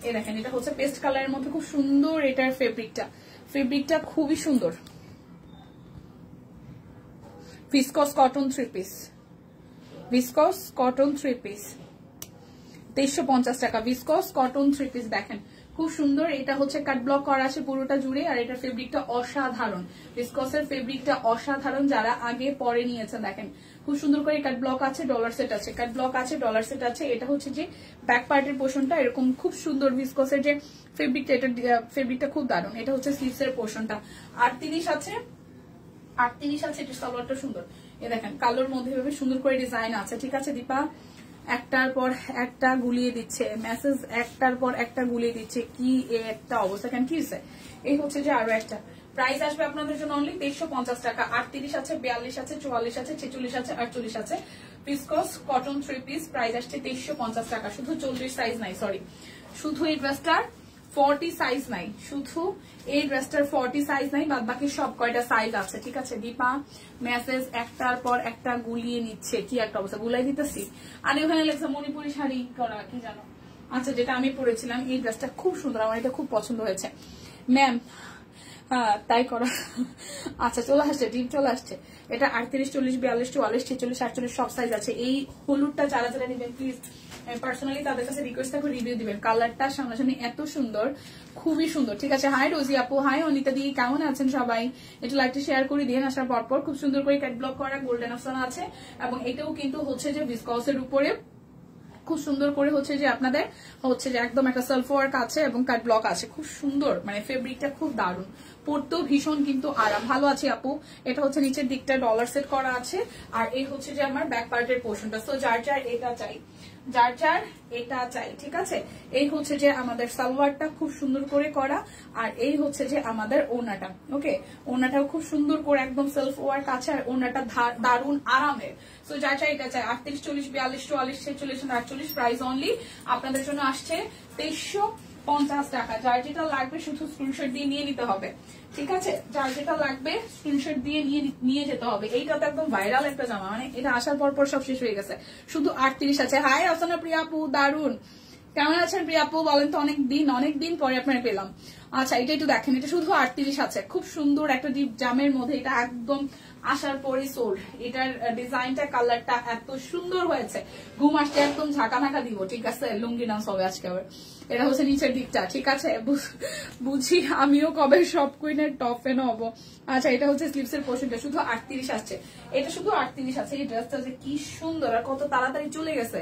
এই দেখেন, এটা হচ্ছে পেস্ট কালারের মধ্যে, খুব সুন্দর। এটার ফেব্রিকটা খুবই সুন্দর। Viscose cotton 3 piece, viscose cotton 3 piece 2350 টাকা। ভিসকস কটন 3 পিস দেখেন খুব সুন্দর। এটা হচ্ছে কাট ব্লক করা আছে পুরোটা জুড়ে, আর এটার ফেব্রিকটা অসাধারণ। ভিসকসের ফেব্রিকটা অসাধারণ, যারা আগে পরে নিয়েছেন দেখেন খুব সুন্দর করে কাট ব্লক আছে, ডলার সেট আছে, কাট ব্লক আছে, ডলার সেট আছে। এটা হচ্ছে যে ব্যাক পার্টের পোর্শনটা এরকম খুব সুন্দর। ভিসকসের যে ফেব্রিকটা, এটা ফেব্রিকটা খুব দারুণ। এটা হচ্ছে স্লিভসের পোর্শনটা 38 আছে, 38 আছে। এটা সালোয়ারটা সুন্দর, এ দেখেন কালোর মধ্যে ভাবে সুন্দর করে ডিজাইন আছে, ঠিক আছে? দীপা একটার পর একটা গুলিয়ে দিচ্ছে মেসেজ, একটার পর একটা গুলিয়ে দিচ্ছে, কি একটা অবস্থা, কেন কি হয়েছে? এই হচ্ছে যে আরো একটা প্রাইস আসবে আপনাদের জন্য অনলি 2350 টাকা। 38 আছে, 42 আছে, 44 আছে, 46 আছে, 48 আছে। ভিসকস কটন 3 পিস, প্রাইস আসছে 2350 টাকা। শুধু 40 সাইজ নাই, সরি, শুধু এই ড্রেসটার 40 সাইজ নাই, শুধু এই ড্রেসটার 40 সাইজ নাই, বাদ বাকি সব কয়টা সাইজ আছে, ঠিক আছে? দীপা মেসেজ একটার পর একটা গুলিয়ে নিচ্ছে, কি একটা অবস্থা, গুলাই দিতেছি। আর ওখানে লেখছে মণিপুরি শাড়ি করা, কি জানো? আচ্ছা, যেটা আমি পরেছিলাম, এই ড্রেসটা খুব সুন্দর, আমার এটা খুব পছন্দ হয়েছে ম্যাম। হ্যাঁ, তাই করা। আচ্ছা, চলে আসছে, ডিপ চলে আসছে। এটা 38, 40, 42, 44, 46, 48 সব সাইজ আছে। এই হলুদটা যারা যারা নেবেন প্লিজ পার্সোনালি তাদের কাছে রিকোয়েস্ট থাকবে রিভিউ দিবেন। কালারটা সামনাসামনি এত সুন্দর, খুবই সুন্দর, ঠিক আছে? হাই রোজি আপু, হাই অনিতা দি, কেমন আছেন সবাই? একটু লাইকটা শেয়ার করে দিয়ে আসার পরপর খুব সুন্দর করে ক্যাট ব্লক করা গোল্ডেন অপশন আছে, এবং এটাও কিন্তু হচ্ছে যে ভিসকসের উপরে খুব সুন্দর করে হচ্ছে যে আপনাদের হচ্ছে যে একদম একটা সেলফ ওয়ার্ক আছে এবং কাট ব্লক আছে, খুব সুন্দর, মানে ফেব্রিকটা খুব দারুণ, পরতেও ভীষণ কিন্তু আরাম। ভালো আছে আপু। এটা হচ্ছে নিচের দিকটা ডলার সেট করা আছে, আর এই হচ্ছে যে আমার ব্যাক পার্টের পোর্শনটা। সো যার যার এটা চাই, যার যার এটা চাই, ঠিক আছে? এই হচ্ছে যে আমাদের সালোয়ারটা খুব সুন্দর করে করা, আর এই হচ্ছে যে আমাদের ওড়নাটা। ওকে, ওড়নাটাও খুব সুন্দর করে একদম সেলফ ওয়ার্ক আছে, আর ওড়নাটা দারুণ আরামের। সো যার চাই এটা চাই। 38, 40, 42, 44, 46, 48 প্রাইস অনলি আপনাদের জন্য আসছে 2350 টাকা। যার যেটা লাগবে শুধু স্ক্রিনশট দিয়ে নিয়ে নিতে হবে, ঠিক আছে? যার যেটা লাগবে স্ক্রিনশট দিয়ে নিয়ে যেতে হবে। এইটা তো একদম ভাইরাল একটা জামা, মানে এটা আসার পর সব শেষ হয়ে গেছে, শুধু 38 আছে। হাই আফসানা প্রিয়া আপু, দারুন, কেমন আছেন প্রিয়া আপু বলেন তো? অনেক দিন পরে আপনারা পেলাম। আচ্ছা, এটা একটু দেখেন, এটা শুধু 38 আছে, খুব সুন্দর একটা ডিপ জামের মধ্যে, এটা একদম আসার পরে সোল্ড। এটার ডিজাইনটা, কালারটা এত সুন্দর হয়েছে, ঘুম আসতে একদম ঝাঁকা নাকা দিব, ঠিক আছে? লুঙ্গি ডান্স হবে আজকে আবার। এটা হচ্ছে নিচের দিকটা, ঠিক আছে? বুঝি আমিও কবে সব কুইনের টপ ফ্যান হবো। আচ্ছা, এটা হচ্ছে স্লিভসের পোর্শনটা, শুধু 38 আসছে, এটা শুধু 38 আছে। এই ড্রেসটা যে কি সুন্দর, আর কত তাড়াতাড়ি চলে গেছে।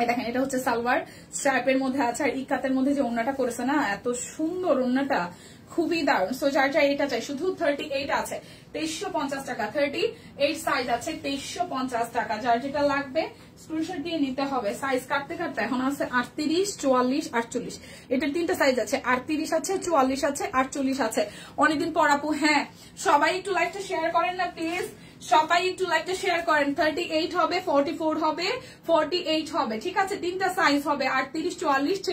এই দেখেন, এটা হচ্ছে সালোয়ার স্ট্র্যাপের মধ্যে আছে, আর ইকাতের মধ্যে যে ওড়নাটা করেছে না, এত সুন্দর ওড়নাটা, খুবই দারুণ। সো যার যার এটা চাই, শুধু 38 আছে, 2350 টাকা। 38 সাইজ আছে, 2350 টাকা। যার যেটা লাগবে স্ক্রিনশট দিয়ে নিতে হবে। সাইজ কাটতে কাটতে এখন আছে 38, 44, 48। এটার 3টা সাইজ আছে, 38 আছে, 44 আছে, 48 আছে। অনেকদিন পর আপু, হ্যাঁ সবাই একটু লাইকটা শেয়ার করেন না প্লিজ, সবাই একটু লাইকটা শেয়ার করেন। 38 হবে, 44 হবে, 48 হবে, ঠিক আছে? 3টা সাইজ হবে, 38, 44,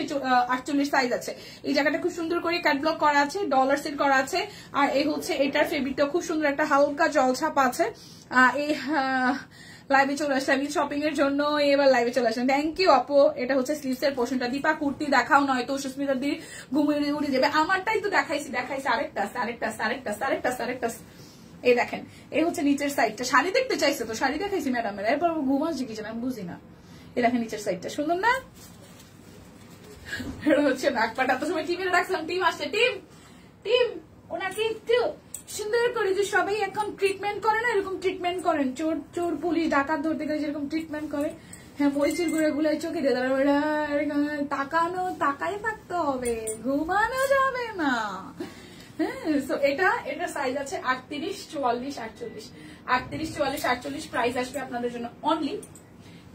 48 সাইজ আছে। এই জায়গাটা খুব সুন্দর করে কাট ব্লক করা আছে, ডলার সেট করা আছে, আর এই হচ্ছে এটার ফেব্রিকটা খুব সুন্দর, একটা হালকা জলছাপ আছে। এই লাইভে চলে আসলাম শপিং এর জন্য, এবার লাইভে চলে আসলাম। থ্যাংক ইউ আপু। এটা হচ্ছে স্লিভস এর পোর্শনটা। দীপা কুর্তি দেখাও, নয়তো সুস্মিতা দি ঘুমিয়ে উড়ে যাবে। আমারটাই তো দেখাইছি আরেকটা। এই দেখেন, এই হচ্ছে নিচের সাইডটা। শাড়ি দেখতে চাইছে তো শাড়ি দেখাইছি ম্যাডামের, এরপর ঘুম আসছে কি আমি বুঝি না। এই দেখেন নিচের সাইডটা সুন্দর না? হচ্ছে নাকপাটা তো সময় টিমে রাখছিলাম, টিম আসছে, টিম ওনাকে একটু সুন্দর করে যে সবাই এখন ট্রিটমেন্ট করে না, এরকম ট্রিটমেন্ট করেন। চোর পুলিশ ডাকাত ধরতে গেলে যেরকম ট্রিটমেন্ট করে, হ্যাঁ মরিচের গুঁড়ে গুলাই চোখে দিয়ে তাকাই থাকতে হবে, ঘুমানো যাবে না। হ্যাঁ, এটা সাইজ আছে 38, 44, 48। 38, 44, 48 প্রাইস আসবে আপনাদের জন্য অনলি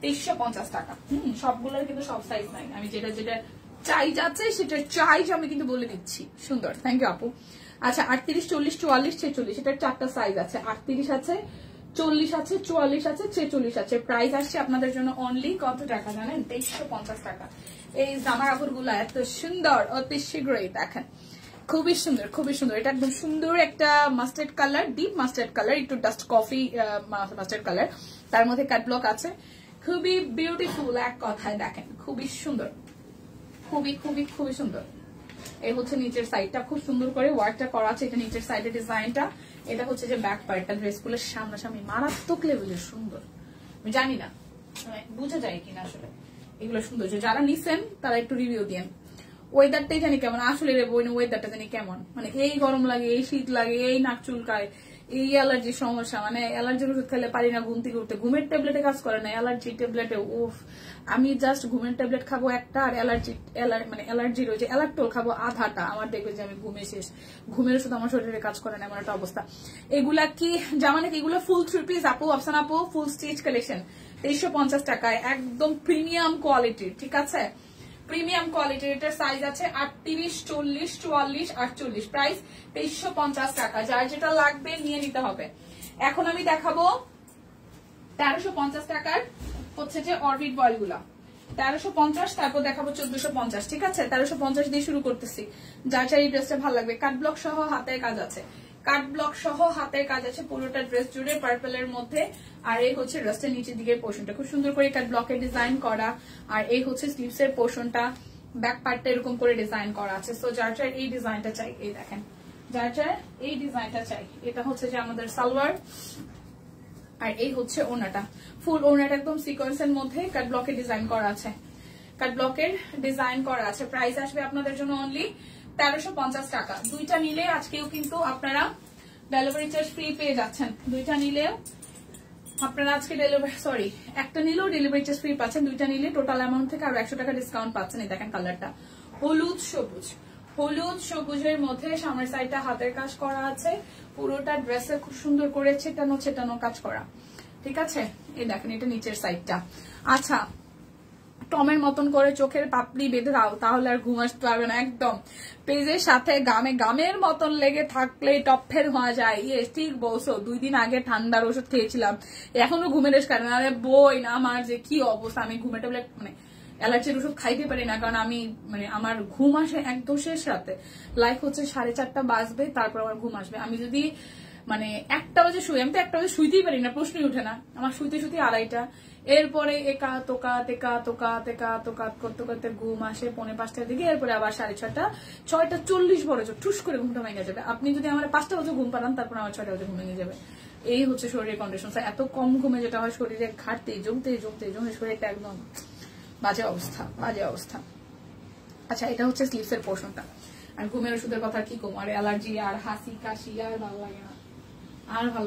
2350 টাকা। সবগুলোর কিন্তু সব সাইজ নাই, আমি যেটা চাই যাচ্ছে সেটা চাই আমি কিন্তু বলে দিচ্ছি। সুন্দর, থ্যাংক ইউ আপু। আচ্ছা 38, 40, 44, 46 এটার 4টা সাইজ আছে। 38 আছে, 40 আছে, 44 আছে, 46 আছে। প্রাইস আসছে আপনাদের জন্য অনলি কত টাকা জানেন? 2350 টাকা। এই জামা কাপড় গুলা এত সুন্দর, অতি শীঘ্রই দেখেন, খুবই সুন্দর, খুবই সুন্দর। এটা একদম সুন্দর একটা mustard colour, deep mustard colour, একটু ডাস্ট কফি মাস্টার্ড কালার, তার মধ্যে ক্যাটলগ আছে। খুবই বিউটিফুল, এক কথায় দেখেন খুবই সুন্দর, খুবই খুবই খুবই সুন্দর। এই হচ্ছে নিচের সাইডটা, খুব সুন্দর করে ওয়ার্কটা করা আছে। এটা নিচের সাইডের ডিজাইনটা। এটা হচ্ছে যে ব্যাক পার্টটা, ড্রেসগুলোর সামনাসামনি মারাত্মক লেভেলের সুন্দর। আমি জানি না বুঝা যায় কিনা আসলে এগুলো সুন্দর। যারা নিছেন তারা একটু রিভিউ দিন। ওয়েদারটাই জানি কেমন আসলে রে বই, ওয়েদারটা জানি কেমন, মানে এই গরম লাগে, এই শীত লাগে, এই নাক চুলকায়, এই অ্যালার্জির সমস্যা, মানে অ্যালার্জির ওষুধ খেলে পারি না ঘুম থেকে উঠতে, ঘুমের ট্যাবলেটে কাজ করে না, অ্যালার্জি ট্যাবলেটে উফ, আমি জাস্ট ঘুমের ট্যাবলেট খাবো একটা, আর মানে অ্যালার্জির ওই যে অ্যালার্টোল খাবো আধাটা, আমার দেখবে যে আমি ঘুমে শেষ, ঘুমের ওষুধ আমার শরীরে কাজ করে না, এমন একটা অবস্থা। এগুলা কি জামা নাকি? এগুলো ফুল 3 পিস আপু, আফসান আপু, ফুল স্টিচ কালেকশন 2350 টাকায়, একদম প্রিমিয়াম কোয়ালিটির, ঠিক আছে? প্রিমিয়াম কোয়ালিটির। এটার সাইজ আছে 38, 40, 44, 48। প্রাইস 2350 টাকা। যার যেটা লাগবে নিয়ে নিতে হবে। এখন আমি দেখাবো 1350 টাকার হচ্ছে যে অরবিট বল গুলা, 1350, তারপর দেখাবো 1450, ঠিক আছে? 1350 দিয়ে শুরু করতেছি। যার যার এই ড্রেসটা ভালো লাগবে। কাট ব্লক সহ হাতের কাজ আছে, কাট ব্লক সহ হাতের কাজ আছে পুরোটা ড্রেস জুড়ে, পার্পলের মধ্যে। আর এই হচ্ছে ড্রেসটার নিচের দিকের পোর্শনটা, খুব সুন্দর করে কাট ব্লকের ডিজাইন করা। আর এই হচ্ছে স্লিভস এর পোর্শনটা, ব্যাক পার্টটা এরকম করে ডিজাইন করা আছে। সো যার যার এই ডিজাইনটা চাই, এই দেখেন, যার যার এই ডিজাইনটা চাই, এটা হচ্ছে যে আমাদের সালোয়ার। আর এই হচ্ছে ওনাটা, ফুল ওনাটা একদম সিকোয়েন্সের মধ্যে কাট ব্লকের ডিজাইন করা আছে, কাট ব্লকের ডিজাইন করা আছে। প্রাইস আসবে আপনাদের জন্য অনলি 1350 টাকা। দুইটা নিলে আজকেও কিন্তু আপনারা ডেলিভারি চার্জ ফ্রি পেয়ে যাচ্ছেন। দুইটা নিলেও আপনারা আজকে একটা নিলেও ডেলিভারি চার্জ ফ্রি পাচ্ছেন। দুইটা নিলে টোটাল অ্যামাউন্ট থেকে আরো 100 টাকা ডিসকাউন্ট পাচ্ছেন। এই দেখেন কালারটা হলুদ সবুজ, হলুদ সবুজের মধ্যে সামনের সাইডটা হাতের কাজ করা আছে, পুরোটা ড্রেসে খুব সুন্দর করে ছেটানো কাজ করা, ঠিক আছে? এই দেখেন এটা নিচের সাইডটা। আচ্ছা, টমের মতন করে চোখের পাপড়ি বেঁধে দাও, তাহলে আর ঘুম আসতে পারবে না। একদম পেজের সাথে গামের মতন লেগে থাকলে টপ ফেল হওয়া যায়। ইয়ে ঠিক বলছো, 2 দিন আগে ঠান্ডার ওষুধ খেয়েছিলাম, এখনো ঘুমের রেশ কাটে না। আরে বই না, আমার যে কি অবস্থা, আমি ঘুমের ট্যাবলেট মানে অ্যালার্জির ওষুধ খাইতে পারি না, কারণ আমি মানে আমার ঘুম আসে একদম শেষ রাতে। লাইফ হচ্ছে 4:30 বাজবে, তারপর আমার ঘুম আসবে। আমি যদি মানে 1টা বাজে শুই, আমি তো 1টা বাজে শুইতেই পারি না, প্রশ্নই উঠে না আমার, শুইতে 2:30। এরপরে একা তোকা করতে করতে ঘুম আসে 4:45টার দিকে। এরপরে আবার 6:30, 6:40 বড় ঠুস করে ঘুমটা ভেঙে যাবে। আপনি যদি আমার 5টা বাজে ঘুম পালান, তারপর আমার 6টা বাজে ঘুম ভেঙে যাবে। এই হচ্ছে শরীরের কন্ডিশন। এত কম ঘুমে যেটা হয়, শরীরে ঘাটতে জমতে শরীরটা একদম বাজে অবস্থা। আচ্ছা, এটা হচ্ছে স্লিভস এর পোর্শনটা। আর ঘুমের ওষুধের কথা কি কম, আর অ্যালার্জি আর হাসি কাশি আর ভালো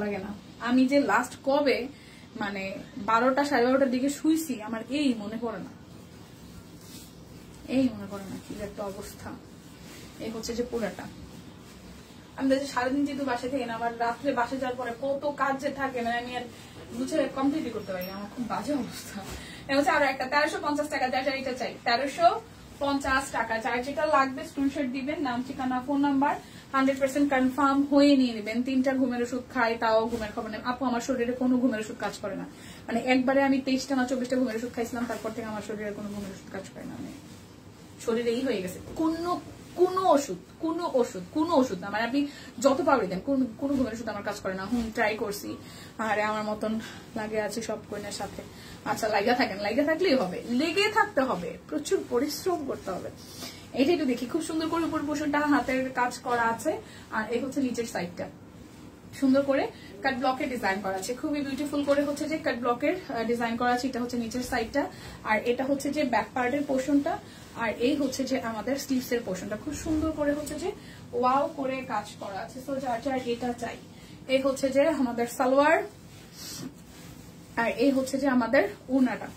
লাগে না। আমি যে লাস্ট কবে মানে 12টা 12:30 দিকে শুইছি, আমার এই মনে পড়ে না কি একটা অবস্থা। এই হচ্ছে যে পুরাটা। আমি সারাদিন যেহেতু বাসে থাকি না, আমার রাত্রে বাসে যাওয়ার পরে কত কাজ যে থাকে, মানে আমি আর বুঝে কমপ্লিট করতে পারি না, আমার খুব বাজে অবস্থা। এটা হচ্ছে আরো একটা 1350 টাকা। যার এটা চাই 1350 টাকা। যার যেটা লাগবে স্ক্রিনশট দিবেন, নাম ঠিকানা ফোন নাম্বার, 100% কনফার্ম হয়ে নিয়ে নেবেন। 3টা ঘুমের ওষুধ খাই, তাও ঘুমের খবর নেই। আপু আমার শরীরে কোনো ঘুমের ওষুধ কাজ করে না, মানে একবারে আমি 23টা না 24টা ঘুমের ওষুধ খাইছিলাম, তারপর থেকে আমার শরীরে কোনো ঘুমের ওষুধ কাজ করে না, মানে শরীরে হয়ে গেছে, কোনো ওষুধ না, মানে আপনি যত পাউডার দেন কোনো ঘুমের ওষুধ আমার কাজ করে না। ট্রাই করছি, আরে আমার মতন লাগে আছে সব কোনের সাথে। আচ্ছা লাগা থাকলেই হবে, লেগে থাকতে হবে, প্রচুর পরিশ্রম করতে হবে। এটা একটু দেখি, খুব সুন্দর করে উপর পোর্শনটা হাতের কাজ করা আছে, আর এই হচ্ছে নিচের সাইডটা সুন্দর করে কাট ব্লকের ডিজাইন করা আছে, খুবই বিউটিফুল করে হচ্ছে যে কাট ব্লকের ডিজাইন করা আছে। এটা হচ্ছে নিচের সাইডটা, আর এটা হচ্ছে যে ব্যাক পার্টের পোর্শনটা, আর এই হচ্ছে যে আমাদের স্লিভস এর পোর্শনটা খুব সুন্দর করে হচ্ছে যে ওয়াও করে কাজ করা আছে। সো যার এটা চাই, এই হচ্ছে যে আমাদের সালোয়ার, আর এই হচ্ছে যে আমাদের ওড়নাটা।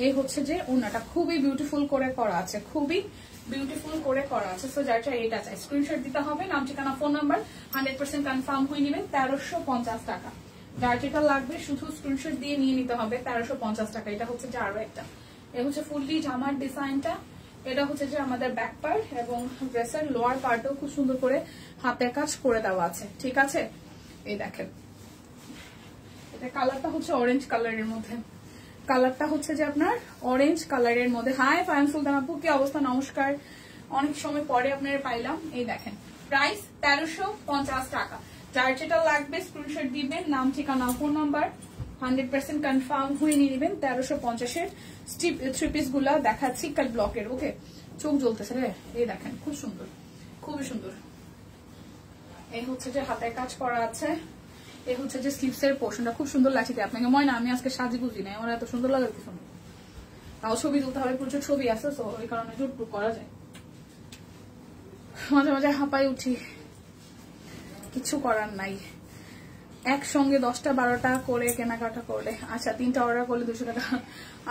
এই হচ্ছে যে ওড়নাটা খুবই বিউটিফুল করে করা আছে, খুবই বিউটিফুল করে করা আছে। সো যার এটা চাই স্ক্রিনশট দিতে হবে, নাম ঠিকানা ফোন নাম্বার 100% কনফার্ম হয়ে নেবেন। 1350 টাকা। যার যেটা লাগবে শুধু স্ক্রিনশট দিয়ে নিয়ে নিতে হবে, 1350 টাকা। এটা হচ্ছে যে আরো একটা, এটা হচ্ছে ফুললি জামার ডিজাইনটা। এটা হচ্ছে যে আমাদের ব্যাক পার্ট এবং ড্রেসের লোয়ার পার্টও খুব সুন্দর করে হাতের কাজ করে দেওয়া আছে, ঠিক আছে। এই দেখেন, এটা কালারটা হচ্ছে অরেঞ্জ কালারের মধ্যে, কালারটা হচ্ছে যে আপনার অরেঞ্জ কালারের মধ্যে। হাই ফায়ান সুলতান আপু, কি অবস্থা? নমস্কার, অনেক সময় পরে আপনারা পাইলাম। এই দেখেন, প্রাইস 1350 টাকা। যার যেটা লাগবে স্ক্রিনশট দিবেন, নাম ঠিকানা ফোন নাম্বার 100% কনফার্ম হয়ে নিয়ে নেবেন। 1350-এর থ্রি পিস গুলা দেখাচ্ছি কাট ব্লকের। ওকে, চোখ জ্বলতেছে রে। এই দেখেন, খুব সুন্দর, খুবই সুন্দর। এই হচ্ছে যে হাতের কাজ করা আছে, এই হচ্ছে যে স্লিভস এর পোর্শনটা খুব সুন্দর লাগছে। আপনাকে ময়না, আমি আজকে সাজি বুঝি নাই, আমার এত সুন্দর লাগার কিছু না। তাও ছবি তুলতে হবে, প্রচুর ছবি আছে, তো ওই কারণে জুটপুট করা যায়। মাঝে মাঝে হাঁপাই উঠি, কিছু করার নাই। একসঙ্গে 10টা 12টা করে কেনাকাটা করলে, আচ্ছা 3টা অর্ডার করলে 200 টাকা।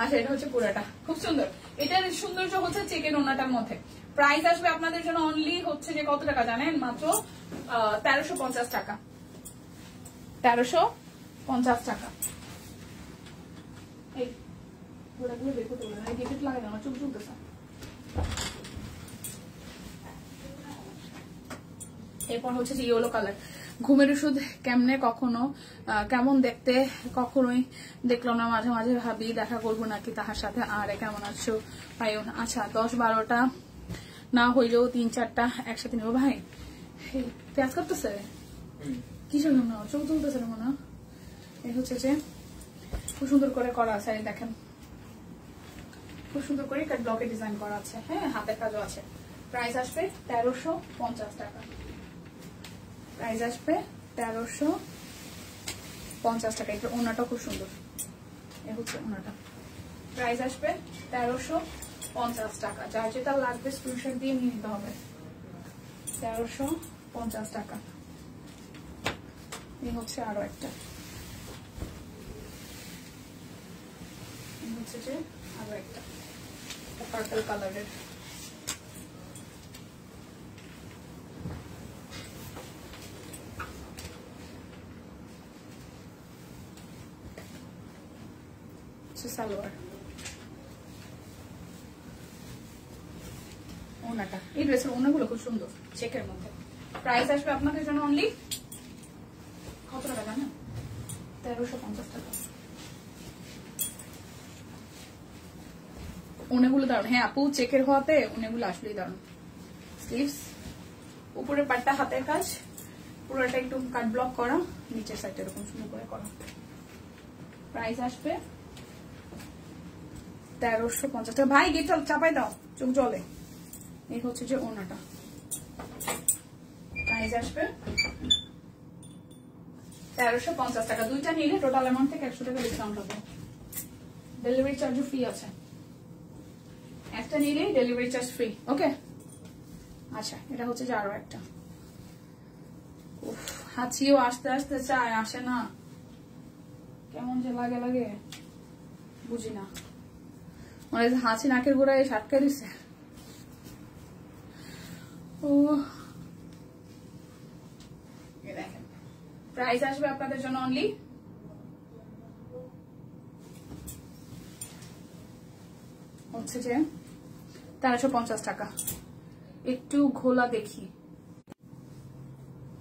আচ্ছা, এটা হচ্ছে পুরাটা, খুব সুন্দর। এটার সৌন্দর্য হচ্ছে চেকের ওনাটার মধ্যে। প্রাইস আসবে আপনাদের জন্য অনলি হচ্ছে যে কত টাকা জানেন? মাত্র 1350 টাকা। 1350 টাকা। এই পুরাগুলো বের করতে বলেন, গিফট লাগাই আমার চোখ জ্বলতেছে। এরপর হচ্ছে যে ইয়েলো কালার। ঘুমের ওষুধ কেমনে কখনো কেমন দেখতে কখনোই দেখলাম না, মাঝে মাঝে ভাবি দেখা করবো নাকি তাহার সাথে। আর কেমন আছো পাইও? আচ্ছা, 10-12টা না হইলেও 3-4টা একসাথে নেবো। ভাই পেঁয়াজ করতেছে কিসের জন্য? চোখ তুলতেছে না মনে। এই হচ্ছে যে খুব সুন্দর করে করা আছে, দেখেন খুব সুন্দর করে কাট ব্লকে ডিজাইন করা আছে। হ্যাঁ, হাতের কাজও আছে। প্রাইস আসবে 1350 টাকা। প্রাইস আসবে 1350 টাকা। এটা ওনাটা খুব সুন্দর, এই হচ্ছে ওনাটা। প্রাইস আসবে 1350 টাকা। যার যেটা লাগবে স্ক্রিনশট দিয়ে নিয়ে নিতে হবে। 1350 টাকা। এই হচ্ছে আরো একটা, হচ্ছে যে আরো একটা পার্পল কালারের। সালোয়ার, ওনাটা। এই ড্রেসের ওনাগুলো খুব সুন্দর চেকের মধ্যে। প্রাইস আসবে আপনাদের জন্য অনলি কত টাকা জানেন? 1350 টাকা। ওনাগুলো দারুন। হ্যাঁ আপু, চেকের হওয়াতে ওনাগুলো আসলেই দারুন। স্লিভস, উপরের পাটটা হাতের কাজ, পুরোটা একটু কাট ব্লক করা, নিচের সাইডটা এরকম সুন্দর করে করা। প্রাইস আসবে 1350 টাকা। ভাই গেট চাপাই দাও, চোখ জলে। এই হচ্ছে যে ওনাটা। প্রাইস আসবে 1350 টাকা। দুইটা নিলে টোটাল অ্যামাউন্ট থেকে 100 টাকা ডিসকাউন্ট হবে। ডেলিভারি চার্জও ফ্রি আছে, একটা নিলে ডেলিভারি চার্জ ফ্রি। ওকে, আচ্ছা এটা হচ্ছে যে আরো একটা। হাঁচিও আস্তে আস্তে চায়, আসে না, কেমন যে লাগে লাগে বুঝি না। মানে হাঁচি নাকের গোড়ায় সাটকে দিছে। ও দেখেন, প্রাইস আসবে আপনাদের জন্য অনলি হচ্ছে যে 1350 টাকা। একটু ঘোলা দেখি।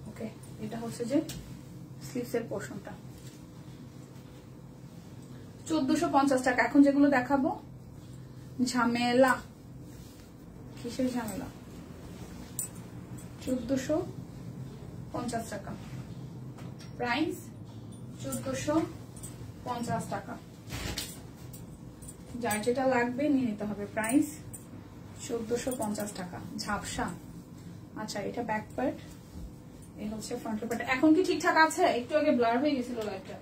ওকে, এটা হচ্ছে যে স্লিভসের পোর্শনটা 1450 টাকা। এখন যেগুলো দেখাবো ঝামেলা, কিসের ঝামেলা? 1450 টাকা, প্রাইস 1450 টাকা। যার যেটা লাগবে নিয়ে নিতে হবে, প্রাইস 1450 টাকা। ঝাপসা, আচ্ছা এটা ব্যাক পার্ট, এই হচ্ছে ফ্রন্টের পার্ট। এখন কি ঠিকঠাক আছে? একটু আগে ব্লার হয়ে গেছিল লাইটটা,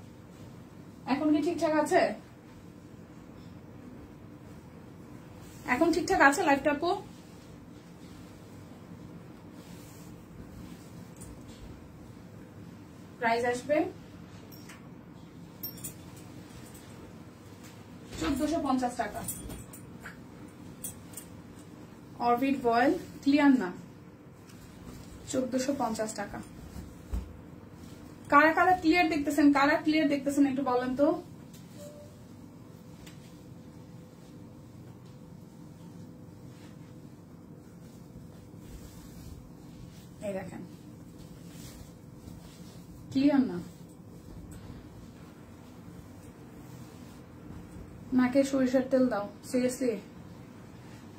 এখন কি ঠিকঠাক আছে? এখন ঠিকঠাক আছে লাইটটা আপু? প্রাইস আসবে 1450 টাকা। অরবিট ভয়েল ক্লিয়ার না, 1450 টাকা। কারা কারা ক্লিয়ার দেখতেছেন, কারা ক্লিয়ার দেখতেছেন একটু বলেন তো। এই দেখেন ক্লিয়ার না, নাকে সরিষার তেল দাও সিরিয়াসলি,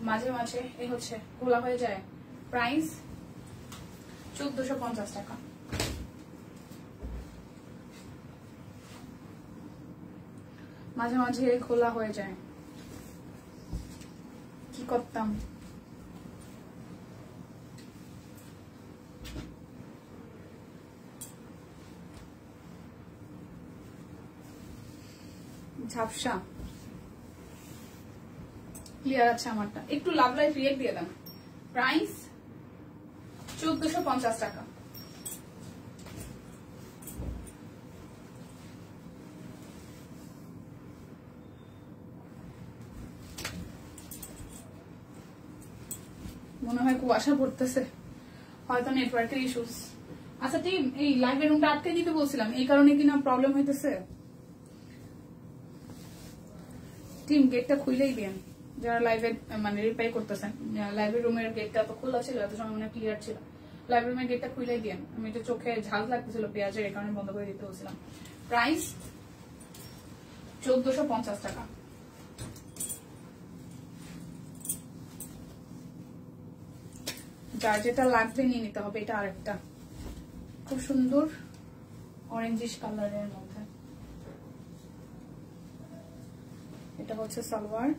মাঝে মাঝে এই হচ্ছে খোলা হয়ে যায়। প্রাইস 1450 টাকা। মাঝে মাঝে খোলা হয়ে যায়, কি করতাম। ঝাপসা ক্লিয়ার আছে আমারটা, একটু লাভ লাইফ রিয়েক্ট দিয়ে দেন। প্রাইস 1450 টাকা। মনে হয় কুয়াশা পড়তেছে, হয়তো নেটওয়ার্কের ইস্যুস। আচ্ছা টিম, এই লাইভের রুমটা আটকে দিতে বলছিলাম, এই কারণে কিনা প্রবলেম হইতেছে। টিম গেটটা খুলেই দেন যারা লাইভে মানে রিপ্লাই করতেছেন। লাইভের রুমের গেটটা তো খোলা ছিল, এত সময় মনে ক্লিয়ার ছিল। লাইভের রুমের গেটটা খুলেই দেন, আমি একটু চোখে ঝাল লাগতেছিল পেঁয়াজের, এই কারণে বন্ধ করে দিতে বলছিলাম। প্রাইস 1450 টাকা। যার যেটা লাগবে নিয়ে নিতে হবে। এটা আরেকটা খুব সুন্দর অরেঞ্জিশ কালারের মধ্যে, এটা হচ্ছে সালোয়ার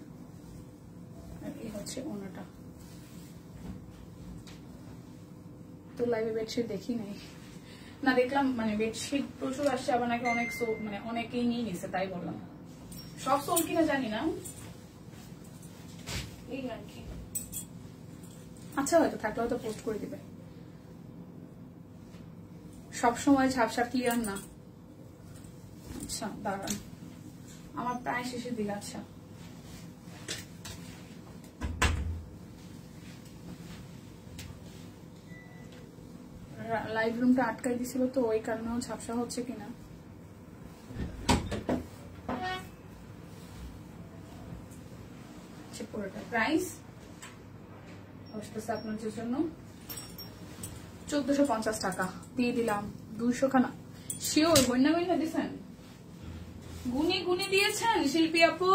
আর এই হচ্ছে ওনাটা। তো লাইভে বেডশিট দেখি নাই না, দেখলাম মানে বেডশিট প্রচুর আসছে, আবার নাকি অনেক মানে অনেকেই নিয়ে নিছে, তাই বললাম। সব সোল কিনা জানি না, এই আর কি। আচ্ছা হয়তো থাকলে হয়তো পোস্ট করে দিবে। সব সময় ঝাপসা ক্লিয়ার না। আচ্ছা দাঁড়ান, আমার প্রায় শেষের দিকে। আচ্ছা লাইভ রুমটা আটকাই দিছিল তো ওই কারণেও ঝাপসা হচ্ছে কিনা। পুরোটা প্রাইস আসতেছে আপনাদের জন্য 1450 টাকা দিয়ে দিলাম। 200 খানা শিওর গন্যা গন্যা দিয়েছেন, গুনে গুনে দিয়েছেন শিল্পী আপু,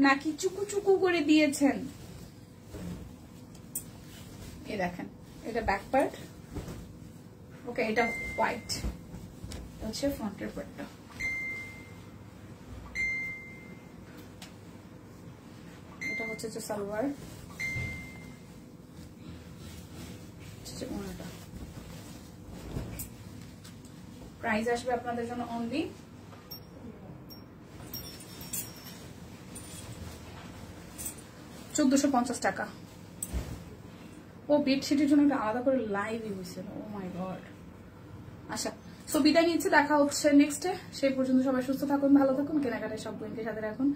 নাকি চুকু চুকু করে দিয়েছেন? এই দেখেন এটা ব্যাক পার্ট, ওকে এটা হোয়াইট, হচ্ছে ফ্রন্টের পার্টটা। এটা হচ্ছে যে সালোয়ার, ওনাটা। প্রাইস আসবে আপনাদের জন্য অনলি 1450 টাকা। ও বেডশিটের জন্য একটা আলাদা করে লাইভই হয়েছিল, ও মাই গড। আচ্ছা সো বিদায় নিচ্ছে, দেখা হচ্ছে নেক্সটে। সেই পর্যন্ত সবাই সুস্থ থাকুন, ভালো থাকুন, কেনাকাটায় সব বোনকে সাথে রাখুন।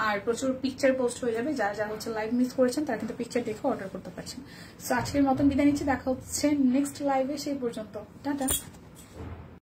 আর প্রচুর পিকচার পোস্ট হয়ে যাবে, যারা যারা হচ্ছে লাইভ মিস করেছেন তারা কিন্তু পিকচার দেখে অর্ডার করতে পারছেন। সো আজকের মতন বিদায় নিচ্ছে, দেখা হচ্ছে নেক্সট লাইভে, সেই পর্যন্ত টাটা।